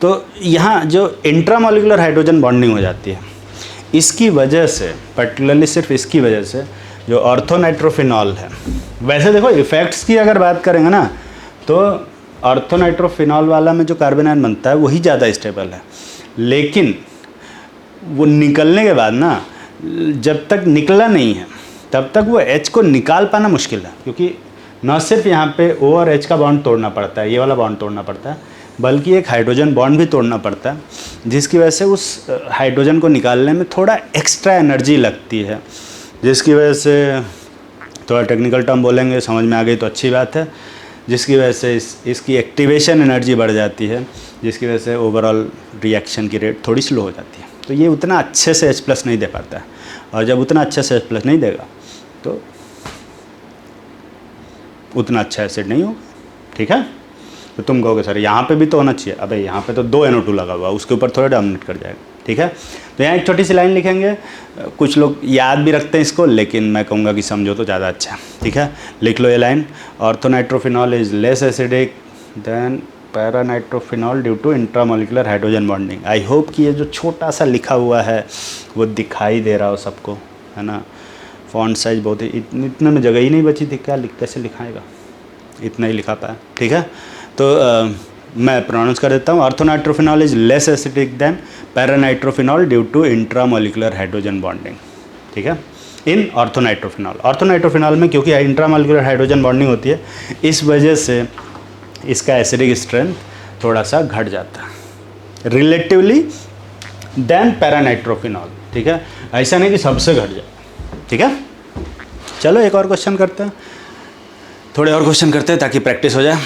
तो यहाँ जो इंट्रामॉलिक्यूलर हाइड्रोजन बॉन्डिंग हो जाती है, इसकी वजह से, पर्टिकुलरली सिर्फ इसकी वजह से जो ऑर्थोनाइट्रोफिनॉल है, वैसे देखो इफ़ेक्ट्स की अगर बात करेंगे ना, तो ऑर्थोनाइट्रोफिनॉल वाला में जो कार्बन आयन बनता है वही ज़्यादा स्टेबल है। लेकिन वो निकलने के बाद ना, जब तक निकला नहीं है तब तक वो H को निकाल पाना मुश्किल है, क्योंकि न सिर्फ यहाँ पे O और H का बॉन्ड तोड़ना पड़ता है, ये वाला बॉन्ड तोड़ना पड़ता है, बल्कि एक हाइड्रोजन बॉन्ड भी तोड़ना पड़ता है, जिसकी वजह से उस हाइड्रोजन को निकालने में थोड़ा एक्स्ट्रा एनर्जी लगती है, जिसकी वजह से, थोड़ा टेक्निकल टर्म बोलेंगे, समझ में आ गई तो अच्छी बात है, जिसकी वजह से इसकी एक्टिवेशन एनर्जी बढ़ जाती है, जिसकी वजह से ओवरऑल रिएक्शन की रेट थोड़ी स्लो हो जाती है। तो ये उतना अच्छे से H+ नहीं दे पाता है, और जब उतना अच्छे से H+ नहीं देगा तो उतना अच्छा एसिड नहीं होगा, ठीक है। तो तुम कहोगे सर यहाँ पे भी तो होना चाहिए, अबे यहाँ पे तो 2 NO2 लगा हुआ, उसके ऊपर थोड़ा डोमिनेट कर जाएगा, ठीक है। तो यहाँ एक छोटी सी लाइन लिखेंगे, कुछ लोग याद भी रखते हैं इसको, लेकिन मैं कहूँगा कि समझो तो ज़्यादा अच्छा है, ठीक है। लिख लो ये line, orthonitrophenol is less acidic than paranitrophenol due to intramolecular hydrogen bonding. I hope कि ये जो छोटा सा लिखा हुआ है वो दिखाई दे रहा हो सबको, है ना। फॉन्ट साइज बहुत ही, इतने में जगह ही नहीं बची थी, क्या कैसे लिखाएगा, इतना ही लिखा पाया, ठीक है। तो मैं प्रोनाउंस कर देता हूँ, orthonitrophenol is less acidic than paranitrophenol due to intramolecular hydrogen bonding, ठीक है। इन ऑर्थोनाइट्रोफिनॉल में क्योंकि इंट्रामॉलिक्यूलर हाइड्रोजन बॉन्डिंग होती है, इस वजह से इसका एसिडिक स्ट्रेंथ थोड़ा सा घट जाता है रिलेटिवली देन पैरानाइट्रोफिनॉल, ठीक है। ऐसा नहीं कि सबसे घट जाए, ठीक है। चलो एक और क्वेश्चन करते हैं, थोड़े और क्वेश्चन करते हैं ताकि प्रैक्टिस हो जाए।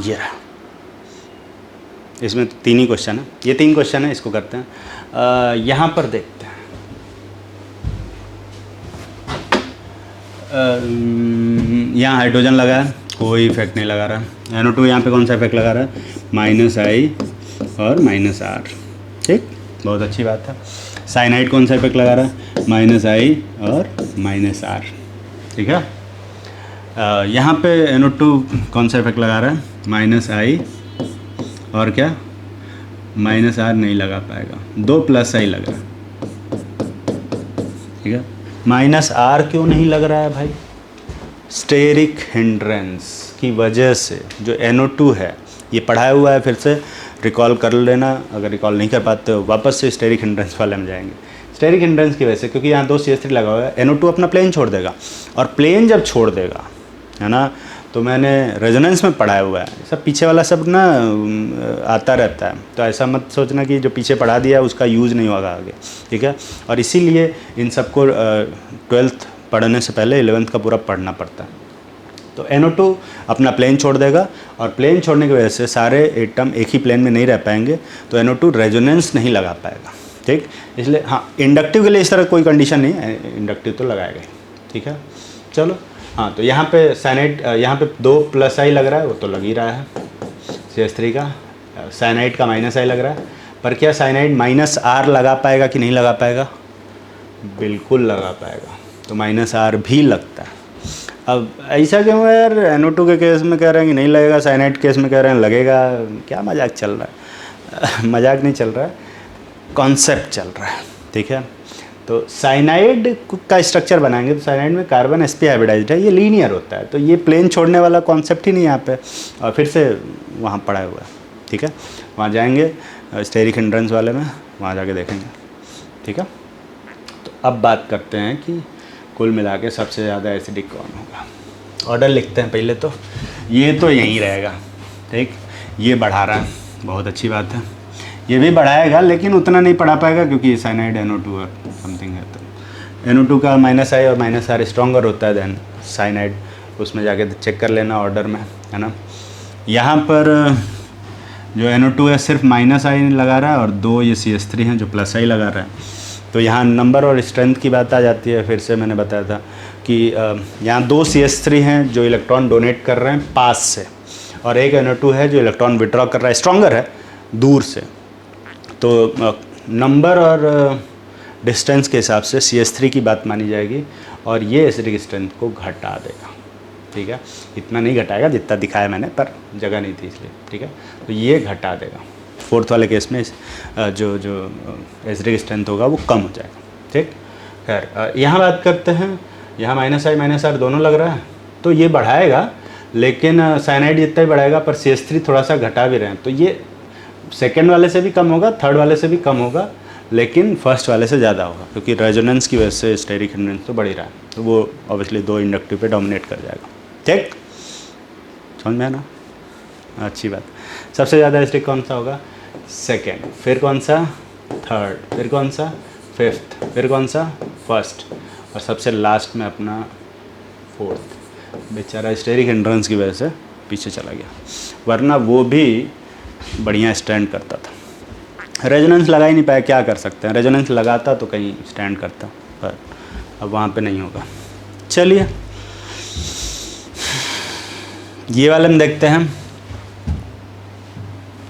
ये रहा, इसमें 3 ही क्वेश्चन है, ये 3 क्वेश्चन है, इसको करते हैं। यहाँ पर देखते हैं, यहाँ हाइड्रोजन लगा है, कोई इफेक्ट नहीं लगा रहा है। NO2 यहाँ पे कौन सा इफेक्ट लगा रहा है, -I और -R, ठीक, बहुत अच्छी बात है। साइनाइड कौन सा इफेक्ट लगा रहा है, -I और -R, ठीक है। यहाँ पे NO2 कौन सा इफेक्ट लगा रहा है, -I और क्या, -R नहीं लगा पाएगा, 2 +I लग रहा है, ठीक है। -R क्यों नहीं लग रहा है भाई, स्टेरिक हिंड्रेंस की वजह से। जो NO2 है, ये पढ़ाया हुआ है, फिर से रिकॉल कर लेना, अगर रिकॉल नहीं कर पाते हो वापस से स्टेरिक हिंड्रेंस वाले में जाएंगे। स्टेरिक हिंड्रेंस की वजह से, क्योंकि यहाँ 2 CH3 लगा हुआ है, NO2 अपना प्लेन छोड़ देगा, और प्लेन जब छोड़ देगा, है ना, तो मैंने रेजोनेंस में पढ़ाया हुआ है, सब पीछे वाला सब ना आता रहता है, तो ऐसा मत सोचना कि जो पीछे पढ़ा दिया उसका यूज़ नहीं होगा आगे, ठीक है। और इसीलिए इन सबको 12th पढ़ने से पहले 11th का पूरा पढ़ना पड़ता है। तो NO2 अपना प्लेन छोड़ देगा और प्लेन छोड़ने की वजह से सारे एटम एक ही प्लेन में नहीं रह पाएंगे, तो NO2 रेजोनेंस नहीं लगा पाएगा, ठीक। इसलिए हाँ, इंडक्टिव के लिए इस तरह कोई कंडीशन नहीं है, इंडक्टिव तो लगाएगा ही, ठीक है। चलो हाँ, तो यहाँ पे साइनाइड, यहाँ पे 2+I लग रहा है, वो तो लग ही रहा है CH3 का, साइनाइड का -I लग रहा है, पर क्या साइनाइड -R लगा पाएगा कि नहीं लगा पाएगा? बिल्कुल लगा पाएगा, तो -R भी लगता है। अब ऐसा क्यों है यार, NO2 के केस में कह रहे हैं कि नहीं लगेगा, साइनाइड केस में कह रहे हैं लगेगा, क्या मजाक चल रहा है? मजाक नहीं चल रहा है, कॉन्सेप्ट चल रहा है, ठीक है। तो साइनाइड का स्ट्रक्चर बनाएंगे तो साइनाइड में कार्बन sp हाइब्रिडाइज्ड है, ये लीनियर होता है, तो ये प्लेन छोड़ने वाला कॉन्सेप्ट ही नहीं यहाँ पे, और फिर से वहाँ पड़ा हुआ है, ठीक है। वहाँ जाएंगे स्टेरिक हिंड्रेंस वाले में, वहाँ जाके देखेंगे, ठीक है। तो अब बात करते हैं कि कुल मिला के सबसे ज़्यादा एसिडिक कौन होगा। ऑर्डर लिखते हैं पहले, तो ये तो यहीं रहेगा, ठीक। ये बढ़ा रहा है, बहुत अच्छी बात है, ये भी बढ़ाएगा लेकिन उतना नहीं पढ़ा पाएगा क्योंकि साइनाइड NO2 और समथिंग है, तो NO2 का -I और -R स्ट्रॉन्गर होता है देन साइनाइड, उसमें जाके चेक कर लेना ऑर्डर में, है ना। यहाँ पर जो NO2 है सिर्फ -I लगा रहा है और 2 ये CH3 हैं जो +I लगा रहा है, तो यहाँ नंबर और स्ट्रेंथ की बात आ जाती है। फिर से मैंने बताया था कि यहाँ 2 CH3 हैं जो इलेक्ट्रॉन डोनेट कर रहे हैं पास से, और एक NO2 है जो इलेक्ट्रॉन विड्रॉ कर रहा है, स्ट्रॉन्गर है दूर से। तो नंबर और डिस्टेंस के हिसाब से CH3 की बात मानी जाएगी और ये एसिडिक स्ट्रेंथ को घटा देगा, ठीक है। इतना नहीं घटाएगा जितना दिखाया मैंने, पर जगह नहीं थी इसलिए, ठीक है। तो ये घटा देगा, 4th वाले केस में जो एसिडिक स्ट्रेंथ होगा वो कम हो जाएगा, ठीक। खैर यहाँ बात करते हैं, यहाँ -I -R दोनों लग रहा है, तो ये बढ़ाएगा, लेकिन साइनाइड जितना ही बढ़ाएगा पर CH3 थोड़ा सा घटा भी रहे हैं, तो ये सेकेंड वाले से भी कम होगा, थर्ड वाले से भी कम होगा, लेकिन फर्स्ट वाले से ज़्यादा होगा क्योंकि रेजोनेंस की वजह से स्टेरिक हिंड्रेंस तो बढ़ ही रहा है, तो वो ऑब्वियसली 2 इंडक्टिव पे डोमिनेट कर जाएगा, ठीक। समझ में है ना, अच्छी बात। सबसे ज़्यादा एसिडिक कौन सा होगा? सेकेंड, फिर कौन सा? थर्ड, फिर कौन सा? फिफ्थ, फिर कौन सा? फर्स्ट, और सबसे लास्ट में अपना 4th। बेचारा स्टेरिक हिंड्रेंस की वजह से पीछे चला गया, वरना वो भी बढ़िया स्टैंड करता था। रेजोनेंस लगा ही नहीं पाया, क्या कर सकते हैं, रेजोनेंस लगाता तो कहीं स्टैंड करता, पर अब वहाँ पे नहीं होगा। चलिए ये वाले में देखते हैं,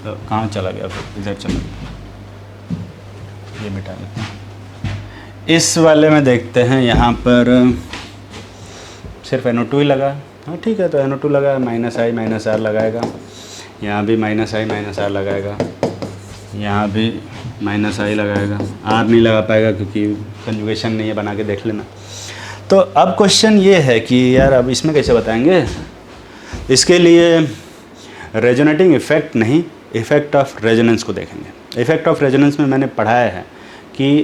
तो कहाँ चला गया, फिर इधर चला गया, ये मिटा देते हैं। इस वाले में देखते हैं, यहाँ पर सिर्फ NO2 ही लगा, हाँ ठीक है, तो NO2 लगा, -I -R लगाएगा, यहाँ भी -I -R लगाएगा, यहाँ भी -I लगाएगा, R नहीं लगा पाएगा क्योंकि कंजुगेशन नहीं है, बना के देख लेना। तो अब क्वेश्चन ये है कि यार अब इसमें कैसे बताएंगे, इसके लिए रेजोनेटिंग इफ़ेक्ट नहीं, इफ़ेक्ट ऑफ रेजोनेंस को देखेंगे। इफ़ेक्ट ऑफ रेजोनेंस में मैंने पढ़ाया है कि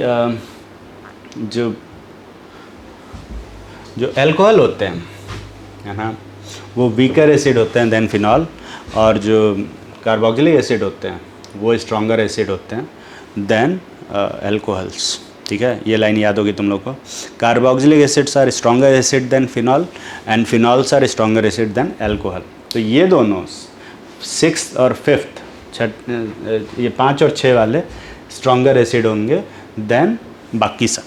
जो अल्कोहल होते हैं, है ना, वो वीकर एसिड होते हैं देन फिनॉल, और जो कार्बोक्सिलिक एसिड होते हैं वो स्ट्रॉन्गर एसिड होते हैं देन अल्कोहल्स, ठीक है। ये लाइन याद होगी तुम लोग को, carboxylic acids are stronger acid than phenol and phenols are stronger acid than alcohol. तो ये दोनों 6th और 5th, ये 5 और 6 वाले स्ट्रॉन्गर एसिड होंगे देन बाकी सब,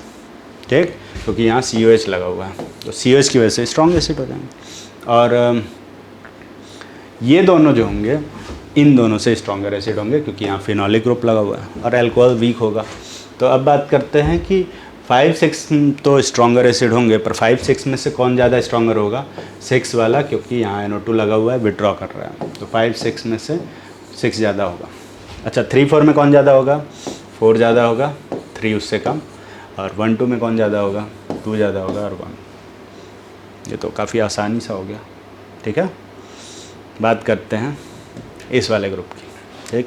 ठीक, क्योंकि यहाँ COH लगा हुआ है, तो COH की वजह से स्ट्रॉन्ग एसिड हो जाएंगे। और ये दोनों जो होंगे, इन दोनों से स्ट्रॉन्गर एसिड होंगे क्योंकि यहाँ फिनॉलिक ग्रुप लगा हुआ है और अल्कोहल वीक होगा। तो अब बात करते हैं कि 5-6 तो स्ट्रॉन्गर एसिड होंगे, पर 5-6 में से कौन ज़्यादा स्ट्रॉन्गर होगा? 6 वाला, क्योंकि यहाँ NO2 लगा हुआ है, विड्रॉ कर रहा है, तो 5-6 में से 6 ज़्यादा होगा। अच्छा 3-4 में कौन ज़्यादा होगा? 4 ज़्यादा होगा, 3 उससे कम, और 1-2 में कौन ज़्यादा होगा? 2 ज़्यादा होगा, और 1। ये तो काफ़ी आसानी सा हो गया, ठीक है। बात करते हैं इस वाले ग्रुप की, ठीक।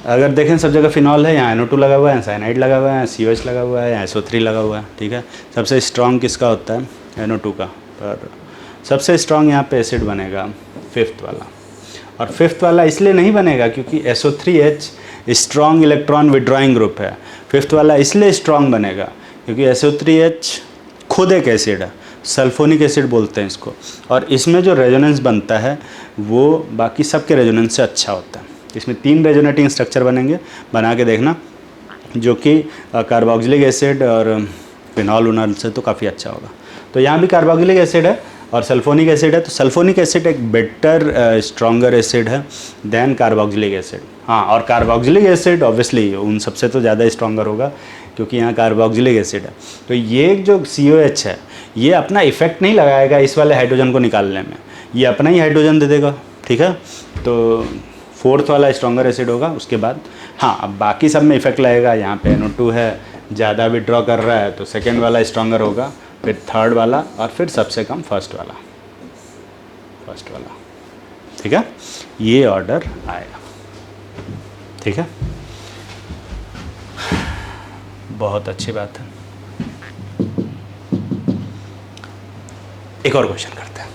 अगर देखें सब जगह फिनॉल है, यहाँ NO2 लगा हुआ है, साइनाइड लगा हुआ है, COH लगा हुआ है, SO3 लगा हुआ है, ठीक है। सबसे स्ट्रॉन्ग किसका होता है? NO2 का, पर सबसे स्ट्रॉन्ग यहाँ पे एसिड बनेगा 5th वाला, और 5th वाला इसलिए नहीं बनेगा क्योंकि SO3H strong electron withdrawing group है। 5th वाला इसलिए स्ट्रॉन्ग बनेगा क्योंकि SO3H खुद एक एसिड है, सल्फोनिक एसिड बोलते हैं इसको, और इसमें जो रेजोनेंस बनता है वो बाकी सब के रेजोनेंस से अच्छा होता है। इसमें 3 रेजोनेटिंग स्ट्रक्चर बनेंगे, बना के देखना, जो कि कार्बोक्सिलिक एसिड और फिनॉल उनॉल से तो काफ़ी अच्छा होगा। तो यहाँ भी कार्बोक्सिलिक एसिड है और सल्फोनिक एसिड है, तो सल्फोनिक एसिड एक बेटर स्ट्रॉन्गर एसिड है देन कार्बोक्सिलिक एसिड। हाँ, और कार्बोक्सिलिक एसिड ऑब्वियसली उन सबसे तो ज़्यादा स्ट्रॉन्गर होगा क्योंकि यहाँ कार्बोक्सिलिक एसिड है। तो ये जो COH है ये अपना इफेक्ट नहीं लगाएगा इस वाले हाइड्रोजन को निकालने में, ये अपना ही हाइड्रोजन दे देगा, ठीक है। तो 4th वाला स्ट्रॉन्गर एसिड होगा। उसके बाद हाँ, अब बाकी सब में इफेक्ट लगेगा। यहाँ पे NO2 है, ज़्यादा विड्रॉ कर रहा है तो सेकेंड वाला स्ट्रॉन्गर होगा, फिर थर्ड वाला और फिर सबसे कम फर्स्ट वाला, ठीक है। ये ऑर्डर आएगा, ठीक है। बहुत अच्छी बात है। एक और क्वेश्चन करते हैं।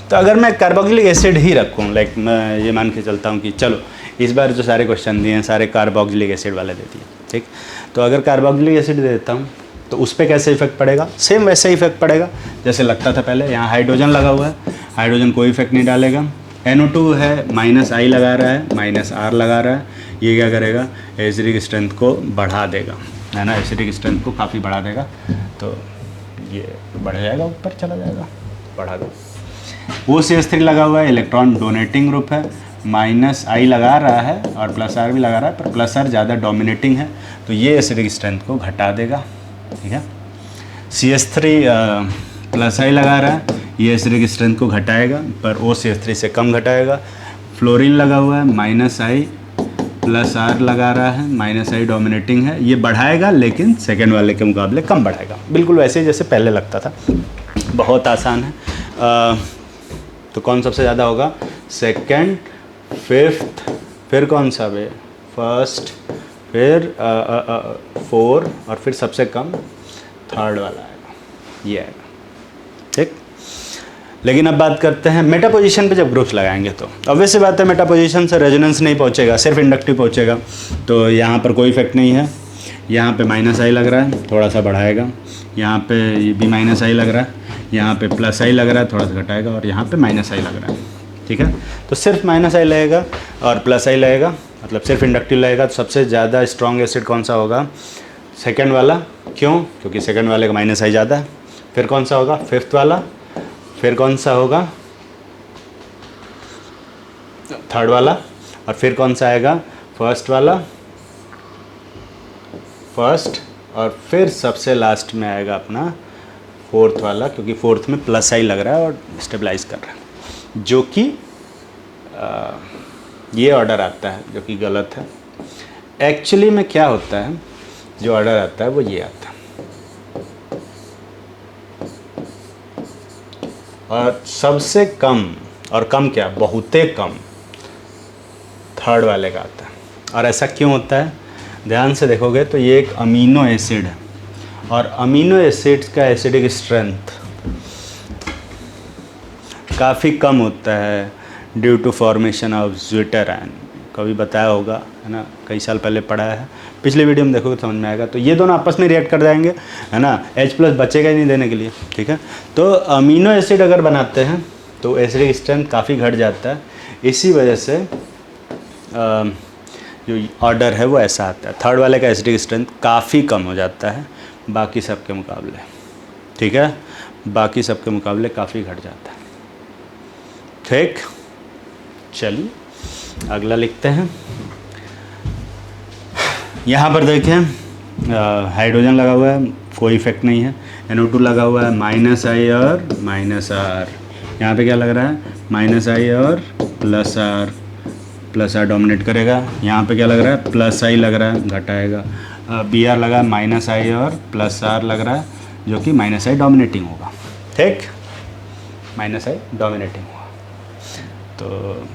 तो अगर मैं कार्बोक्सिलिक एसिड ही रखूँ, लाइक मैं ये मान के चलता हूँ कि चलो इस बार जो सारे क्वेश्चन दिए हैं सारे कार्बोक्सिलिक एसिड वाले दे दिए, ठीक। तो अगर कार्बोक्सिलिक एसिड दे देता हूँ तो उस पर कैसे इफेक्ट पड़ेगा? सेम वैसे ही इफेक्ट पड़ेगा जैसे लगता था पहले। यहाँ हाइड्रोजन लगा हुआ है, हाइड्रोजन कोई इफेक्ट नहीं डालेगा। NO2 है, -I लगा रहा है, -R लगा रहा है, ये क्या करेगा? एसिडिक स्ट्रेंथ को बढ़ा देगा, है ना, एसिडिक स्ट्रेंथ को काफ़ी बढ़ा देगा। तो ये बढ़ जाएगा, ऊपर चला जाएगा, बढ़ा दो। OCH3 लगा हुआ है, इलेक्ट्रॉन डोनेटिंग ग्रुप है, -I लगा रहा है और +R भी लगा रहा है, पर +R ज़्यादा डोमिनेटिंग है तो ये एसिडिक स्ट्रेंथ को घटा देगा, ठीक है। CH3 +I लगा रहा है, ये एसिडिक स्ट्रेंथ को घटाएगा पर OCH3 से कम घटाएगा। फ्लोरीन लगा हुआ है, -I +R लगा रहा है, -I डोमिनेटिंग है, ये बढ़ाएगा लेकिन सेकेंड वाले के मुकाबले कम बढ़ाएगा, बिल्कुल वैसे ही जैसे पहले लगता था। बहुत आसान है। तो कौन सबसे ज़्यादा होगा? सेकेंड, फिफ्थ, फिर कौन सा बे? फर्स्ट, फिर 4 और फिर सबसे कम थर्ड वाला आएगा, ये आएगा, ठीक। लेकिन अब बात करते हैं मेटा पोजीशन पे। जब ग्रुप्स लगाएंगे तो ऑब्वियस सी बात है मेटा पोजीशन से रेजोनेंस नहीं पहुंचेगा, सिर्फ इंडक्टिव पहुंचेगा। तो यहाँ पर कोई इफेक्ट नहीं है। यहाँ पे -I लग रहा है, थोड़ा सा बढ़ाएगा। यहाँ पे भी -I लग रहा है, यहाँ पे +I लग रहा है, थोड़ा सा घटाएगा, और यहाँ पे -I लग रहा है, ठीक है। तो सिर्फ -I लगेगा और +I लगेगा, मतलब सिर्फ इंडक्टिव लगेगा। तो सबसे ज़्यादा स्ट्रॉन्ग एसिड कौन सा होगा? सेकेंड वाला। क्यों? क्योंकि सेकेंड वाले का -I ज़्यादा है। फिर कौन सा होगा? फिफ्थ वाला। फिर कौन सा होगा? थर्ड वाला। और फिर कौन सा आएगा? फर्स्ट वाला, फर्स्ट। और फिर सबसे लास्ट में आएगा अपना 4th वाला, क्योंकि 4th में +I लग रहा है और स्टेबलाइज कर रहा है, जो कि ये ऑर्डर आता है जो कि गलत है। एक्चुअली में क्या होता है, जो ऑर्डर आता है वो ये आता है, और सबसे कम, और कम क्या, बहुते कम, थर्ड वाले का आता है। और ऐसा क्यों होता है? ध्यान से देखोगे तो ये एक अमीनो एसिड है, और अमीनो एसिड्स का एसिडिक स्ट्रेंथ काफ़ी कम होता है due to formation of zwitter ion. कभी बताया होगा, है ना, कई साल पहले पढ़ा है, पिछले वीडियो में देखोगे समझ में आएगा। तो ये दोनों आपस में रिएक्ट कर जाएंगे, है ना, H+ बचेगा ही नहीं देने के लिए, ठीक है। तो अमीनो एसिड अगर बनाते हैं तो एसिडिक स्ट्रेंथ काफ़ी घट जाता है। इसी वजह से जो ऑर्डर है वो ऐसा आता है। थर्ड वाले का एसिडिक स्ट्रेंथ काफ़ी कम हो जाता है बाकी सब के मुकाबले, ठीक है, बाकी सब के मुकाबले काफ़ी घट जाता है, ठीक। चलिए अगला लिखते हैं। यहाँ पर देखें हाइड्रोजन लगा हुआ है, कोई इफेक्ट नहीं है। NO2 लगा हुआ है, -I और -R। यहाँ पे क्या लग रहा है? -I और +R डोमिनेट करेगा। यहाँ पे क्या लग रहा है? +I लग रहा है, घटाएगा। Br लगा है, -I और +R लग रहा है, जो कि -I डोमिनेटिंग होगा, ठीक, -I डोमिनेटिंग होगा। तो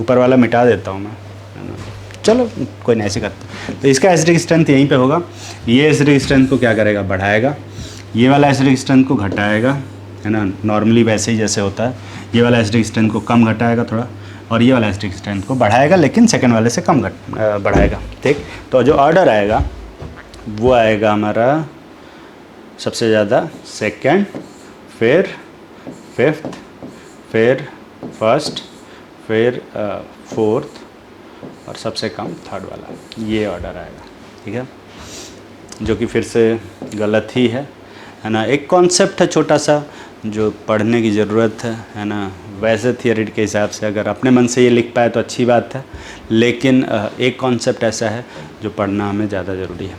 ऊपर वाला मिटा देता हूँ मैं, चलो कोई नहीं, ऐसे करते हैं। तो इसका एसिडिक स्ट्रेंथ यहीं पे होगा। ये एसिडिक स्ट्रेंथ को क्या करेगा? बढ़ाएगा। ये वाला एसिडिक स्ट्रेंथ को घटाएगा, है ना, नॉर्मली वैसे ही जैसे होता है। ये वाला एसिडिक स्ट्रेंथ को कम घटाएगा थोड़ा, और ये वाला एसिडिक स्ट्रेंथ को बढ़ाएगा, लेकिन सेकंड वाले से कम बढ़ाएगा, ठीक। तो जो ऑर्डर आएगा वो आएगा हमारा सबसे ज़्यादा सेकंड, फिर फिफ्थ, फिर फर्स्ट, फिर फोर्थ और सबसे कम थर्ड वाला, ये ऑर्डर आएगा। ठीक है, जो कि फिर से गलत ही है ना। एक कॉन्सेप्ट है छोटा सा जो पढ़ने की ज़रूरत है ना। वैसे थियरी के हिसाब से अगर अपने मन से ये लिख पाए तो अच्छी बात है, लेकिन एक कॉन्सेप्ट ऐसा है जो पढ़ना हमें ज़्यादा ज़रूरी है।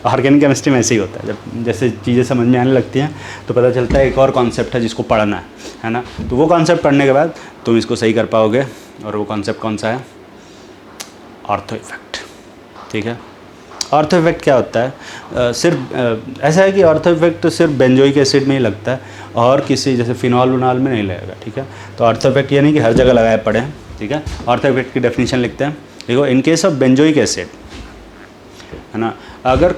ऑर्गेनिक केमिस्ट्री में ऐसे ही होता है, जब जैसे चीज़ें समझ में आने लगती हैं तो पता चलता है एक और कॉन्सेप्ट है जिसको पढ़ना है ना। तो वो कॉन्सेप्ट पढ़ने के बाद तुम इसको सही कर पाओगे। और वो कॉन्सेप्ट कौन सा है? Ortho effect. ठीक है, ऑर्थो इफेक्ट क्या होता है? सिर्फ ऐसा है कि ऑर्थो इफेक्ट तो सिर्फ बेंजोइक एसिड में ही लगता है और किसी जैसे फिनॉल विनॉल में नहीं लगेगा। ठीक है, तो ऑर्थो इफेक्ट ये नहीं कि हर जगह लगाए पड़े हैं। ठीक है, ऑर्थो इफेक्ट की डेफिनेशन लिखते हैं। देखो, इन केस ऑफ बेंजोइक एसिड है ना, अगर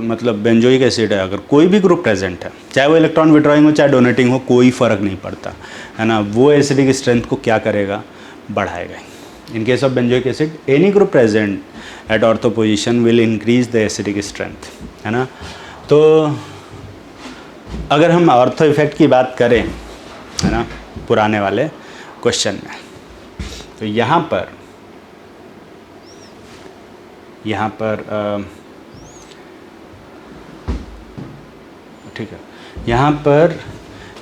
मतलब बेंजोइक एसिड है, अगर कोई भी ग्रुप प्रेजेंट है, चाहे वो इलेक्ट्रॉन विड्रॉइंग हो चाहे डोनेटिंग हो, कोई फ़र्क नहीं पड़ता है ना, वो एसिडिक स्ट्रेंथ को क्या करेगा? बढ़ाएगा। इन case of benzoic acid, any group present at ortho position will increase the acidic strength, है ना। तो अगर हम ऑर्थो इफेक्ट की बात करें, है ना, पुराने वाले क्वेश्चन में, तो यहाँ पर ठीक है, यहाँ पर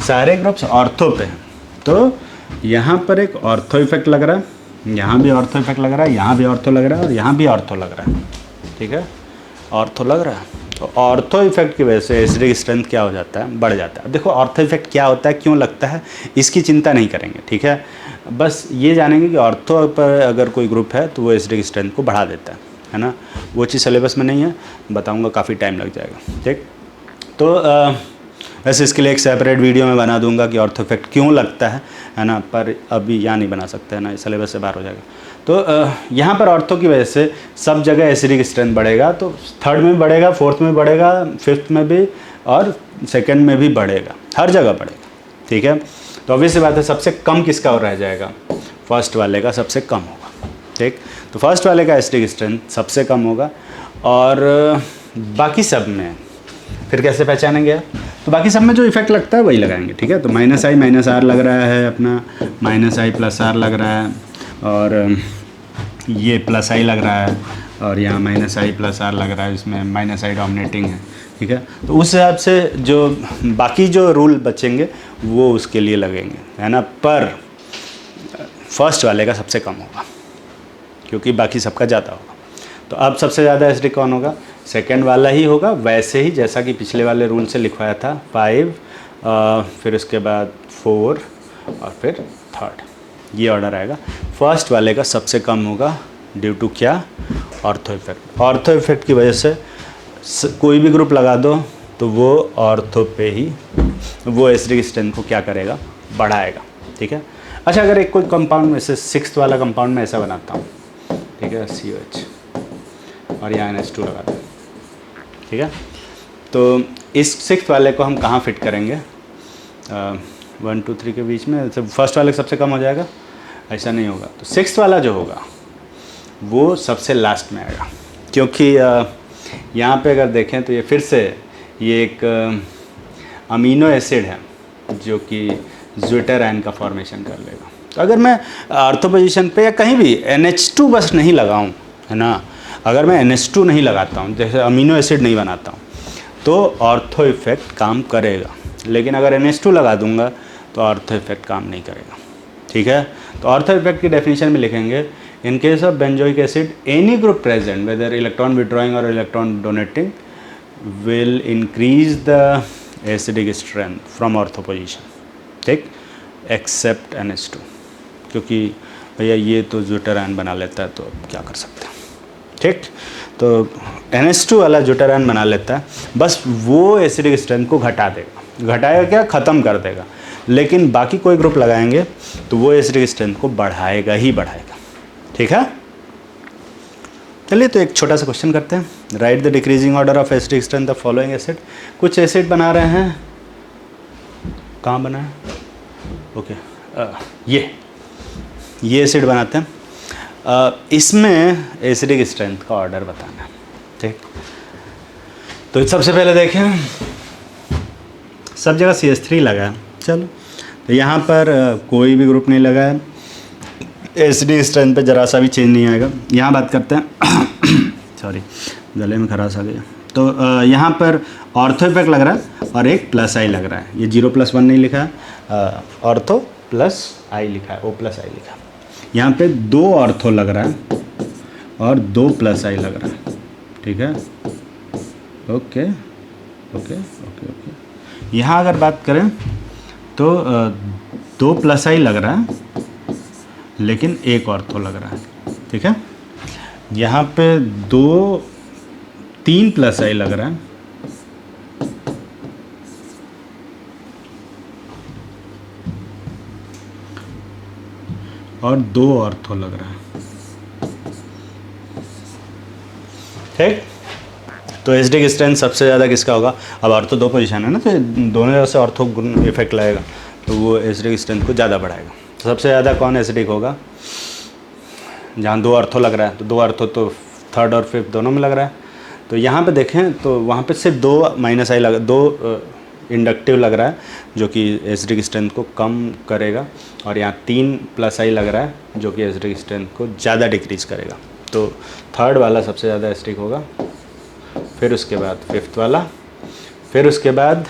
सारे ग्रुप्स ऑर्थो पे हैं, तो यहाँ पर एक ऑर्थो इफेक्ट लग रहा है, यहाँ भी ऑर्थो इफेक्ट लग रहा है, यहाँ भी ऑर्थो लग रहा है और यहाँ भी ऑर्थो लग रहा है। ठीक है, ऑर्थो लग रहा है, तो ऑर्थो इफेक्ट की वजह से एसिडिक स्ट्रेंथ क्या हो जाता है? बढ़ जाता है। देखो, ऑर्थो इफेक्ट क्या होता है, क्यों लगता है, इसकी चिंता नहीं करेंगे। ठीक है, बस ये जानेंगे कि ऑर्थो पर अगर कोई ग्रुप है तो वो एसिडिक स्ट्रेंथ को बढ़ा देता है ना। वो चीज़ सिलेबस में नहीं है, बताऊँगा, काफ़ी टाइम लग जाएगा। ठीक, तो वैसे इसके लिए एक सेपरेट वीडियो में बना दूंगा कि ऑर्थो इफेक्ट क्यों लगता है ना, पर अभी यहाँ नहीं बना सकते है ना, सिलेबस से बाहर हो जाएगा। तो यहाँ पर ऑर्थो की वजह से सब जगह एसिडिक स्ट्रेंथ बढ़ेगा, तो थर्ड में भी बढ़ेगा, फोर्थ में बढ़ेगा, फिफ्थ में भी और सेकंड में भी बढ़ेगा, हर जगह बढ़ेगा। ठीक है, तो ऑब्वियस सी बात है, सबसे कम किसका और रह जाएगा? फर्स्ट वाले का सबसे कम होगा। ठीक, तो फर्स्ट वाले का एसिडिक स्ट्रेंथ सबसे कम होगा। और बाकी सब में फिर कैसे पहचानेंगे? तो बाकी सब में जो इफेक्ट लगता है वही लगाएंगे। ठीक है, तो -i -r लग रहा है अपना, -i +r लग रहा है, और ये +i लग रहा है, और यहाँ -i +r लग रहा है, इसमें -i डोमिनेटिंग है। ठीक है, तो उस हिसाब से जो बाकी जो रूल बचेंगे वो उसके लिए लगेंगे, है ना। पर फर्स्ट वाले का सबसे कम होगा क्योंकि बाकी सबका ज़्यादा होगा। तो अब सबसे ज़्यादा एसिडिक कौन होगा? सेकेंड वाला ही होगा, वैसे ही जैसा कि पिछले वाले रूल से लिखवाया था, 5 फिर उसके बाद 4 और फिर थर्ड, ये ऑर्डर आएगा। फर्स्ट वाले का सबसे कम होगा ड्यू टू क्या? Ortho effect. ऑर्थो इफेक्ट की वजह से कोई भी ग्रुप लगा दो तो वो ऑर्थो पे ही वो एसिडिक स्ट्रेंथ को क्या करेगा? बढ़ाएगा। ठीक है, अच्छा, अगर एक कोई कंपाउंड में से 6th वाला कंपाउंड में ऐसा बनाता हूँ, ठीक है, COH, और यहाँ NH2 लगा दें। ठीक है, तो इस 6th वाले को हम कहाँ फिट करेंगे? 1 2 3 के बीच में, फर्स्ट वाले सबसे कम हो जाएगा? ऐसा नहीं होगा। तो 6th वाला जो होगा वो सबसे लास्ट में आएगा, क्योंकि यहाँ पे अगर देखें तो ये फिर से ये एक अमीनो एसिड है जो कि ज्विटर आयन का फॉर्मेशन कर लेगा। तो अगर मैं ऑर्थो पोजीशन पे या कहीं भी NH2 बस नहीं लगाऊं, है ना, अगर मैं NH2 नहीं लगाता हूँ, जैसे अमीनो एसिड नहीं बनाता हूँ, तो ऑर्थो इफेक्ट काम करेगा। लेकिन अगर NH2 लगा दूंगा तो ऑर्थो इफेक्ट काम नहीं करेगा। ठीक है, तो ऑर्थो इफेक्ट की डेफिनेशन में लिखेंगे, in case of benzoic acid any group present whether electron withdrawing और electron donating will increase the acidic strength from ortho position. ठीक, एक्सेप्ट NH2, क्योंकि भैया ये तो ज्विटर आयन बना लेता है, तो क्या कर सकते हैं। ठीक, तो NH2 वाला ज्विटर आयन बना लेता है, बस वो एसिडिक स्ट्रेंथ को घटा देगा। घटाएगा क्या? ख़त्म कर देगा। लेकिन बाकी कोई ग्रुप लगाएंगे तो वो एसिडिक स्ट्रेंथ को बढ़ाएगा ही बढ़ाएगा। ठीक है, चलिए तो एक छोटा सा क्वेश्चन करते हैं। Right the decreasing order of acidic strength the following acid. कुछ एसिड बना रहे हैं, कहाँ बना है? ओके, ये एसिड बनाते हैं, इसमें एसिडिक स्ट्रेंथ का ऑर्डर बताना है। ठीक, तो सबसे पहले देखें सब जगह CH3 लगा है। चलो, तो यहाँ पर कोई भी ग्रुप नहीं लगा है, एसिडिक स्ट्रेंथ पे ज़रा सा भी चेंज नहीं आएगा। यहाँ बात करते हैं सॉरी, गले में खराश आ गया। तो यहाँ पर ऑर्थो इफेक्ट लग रहा है और एक प्लस आई लग रहा है। ये 0+1 नहीं लिखा है, ऑर्थो प्लस आई लिखा है, O प्लस आई लिखा है। यहाँ पे 2 ऑर्थो लग रहा है और 2 प्लस आई लग रहा है। ठीक है, ओके ओके ओके ओके। यहाँ अगर बात करें तो 2 प्लस आई लग रहा है लेकिन 1 ऑर्थो लग रहा है। ठीक है, यहाँ पे 3 प्लस आई लग रहा है और 2 ऑर्थो लग रहा है। ठीक, तो एसिडिक स्ट्रेंथ सबसे ज़्यादा किसका होगा? अब ऑर्थो 2 पोजीशन है ना, तो दोनों जगह से ऑर्थो इफेक्ट लगेगा तो वो एसिडिक स्ट्रेंथ को ज़्यादा बढ़ाएगा। तो सबसे ज़्यादा कौन एसिडिक होगा? जहाँ 2 ऑर्थो लग रहा है, तो 2 ऑर्थो तो 3rd और 5th दोनों में लग रहा है। तो यहाँ पे देखें तो वहाँ पे सिर्फ 2 माइनस आई 2 इंडक्टिव लग रहा है जो कि एसिडिक स्ट्रेंथ को कम करेगा, और यहाँ 3 प्लस आई लग रहा है जो कि एसिडिक स्ट्रेंथ को ज़्यादा डिक्रीज़ करेगा। तो 3rd वाला सबसे ज़्यादा एसिडिक होगा, फिर उसके बाद 5th वाला, फिर उसके बाद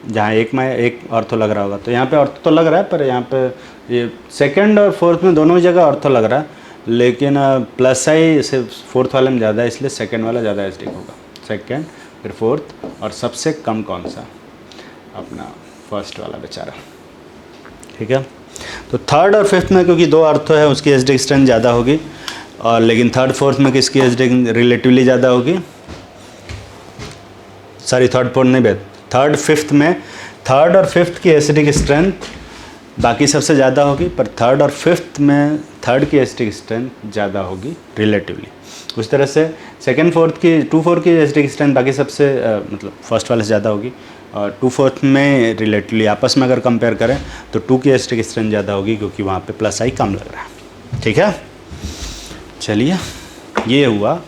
जहाँ एक ऑर्थो लग रहा होगा। तो यहाँ पे ऑर्थो तो लग रहा है, पर यहाँ पे ये 2nd और 4th में दोनों जगह ऑर्थो लग रहा है, लेकिन प्लस आई सिर्फ 4th वाले में ज़्यादा है, इसलिए 2nd वाला ज़्यादा एसिडिक होगा। 2nd, फिर 4th, और सबसे कम कौन सा? अपना 1st वाला बेचारा। ठीक है, तो 3rd और 5th में क्योंकि 2 ऑर्थो है उसकी एसिडिक स्ट्रेंथ ज़्यादा होगी, और लेकिन 3rd 4th में किसकी एसिडिक रिलेटिवली ज़्यादा होगी? सॉरी, 3rd 4th नहीं बेहतर, 3rd 5th में 3rd और 5th की एसिडिक स्ट्रेंथ बाकी सबसे ज़्यादा होगी, पर 3rd और 5th में 3rd की एसिडिक स्ट्रेंथ ज़्यादा होगी रिलेटिवली। उस तरह से 2nd 4th की 2 4 की एसिडिक स्ट्रेंथ बाकी सबसे मतलब 1st वाले से ज़्यादा होगी, और 2 4th में रिलेटिवली आपस में अगर कंपेयर करें तो 2 की एसिडिक स्ट्रेंथ ज़्यादा होगी क्योंकि वहाँ पे प्लस आई कम लग रहा है। ठीक है, चलिए, ये हुआ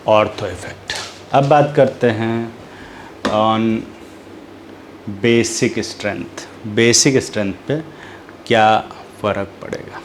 ऑर्थो इफेक्ट। अब बात करते हैं on basic strength. Basic strength पे क्या फ़र्क पड़ेगा?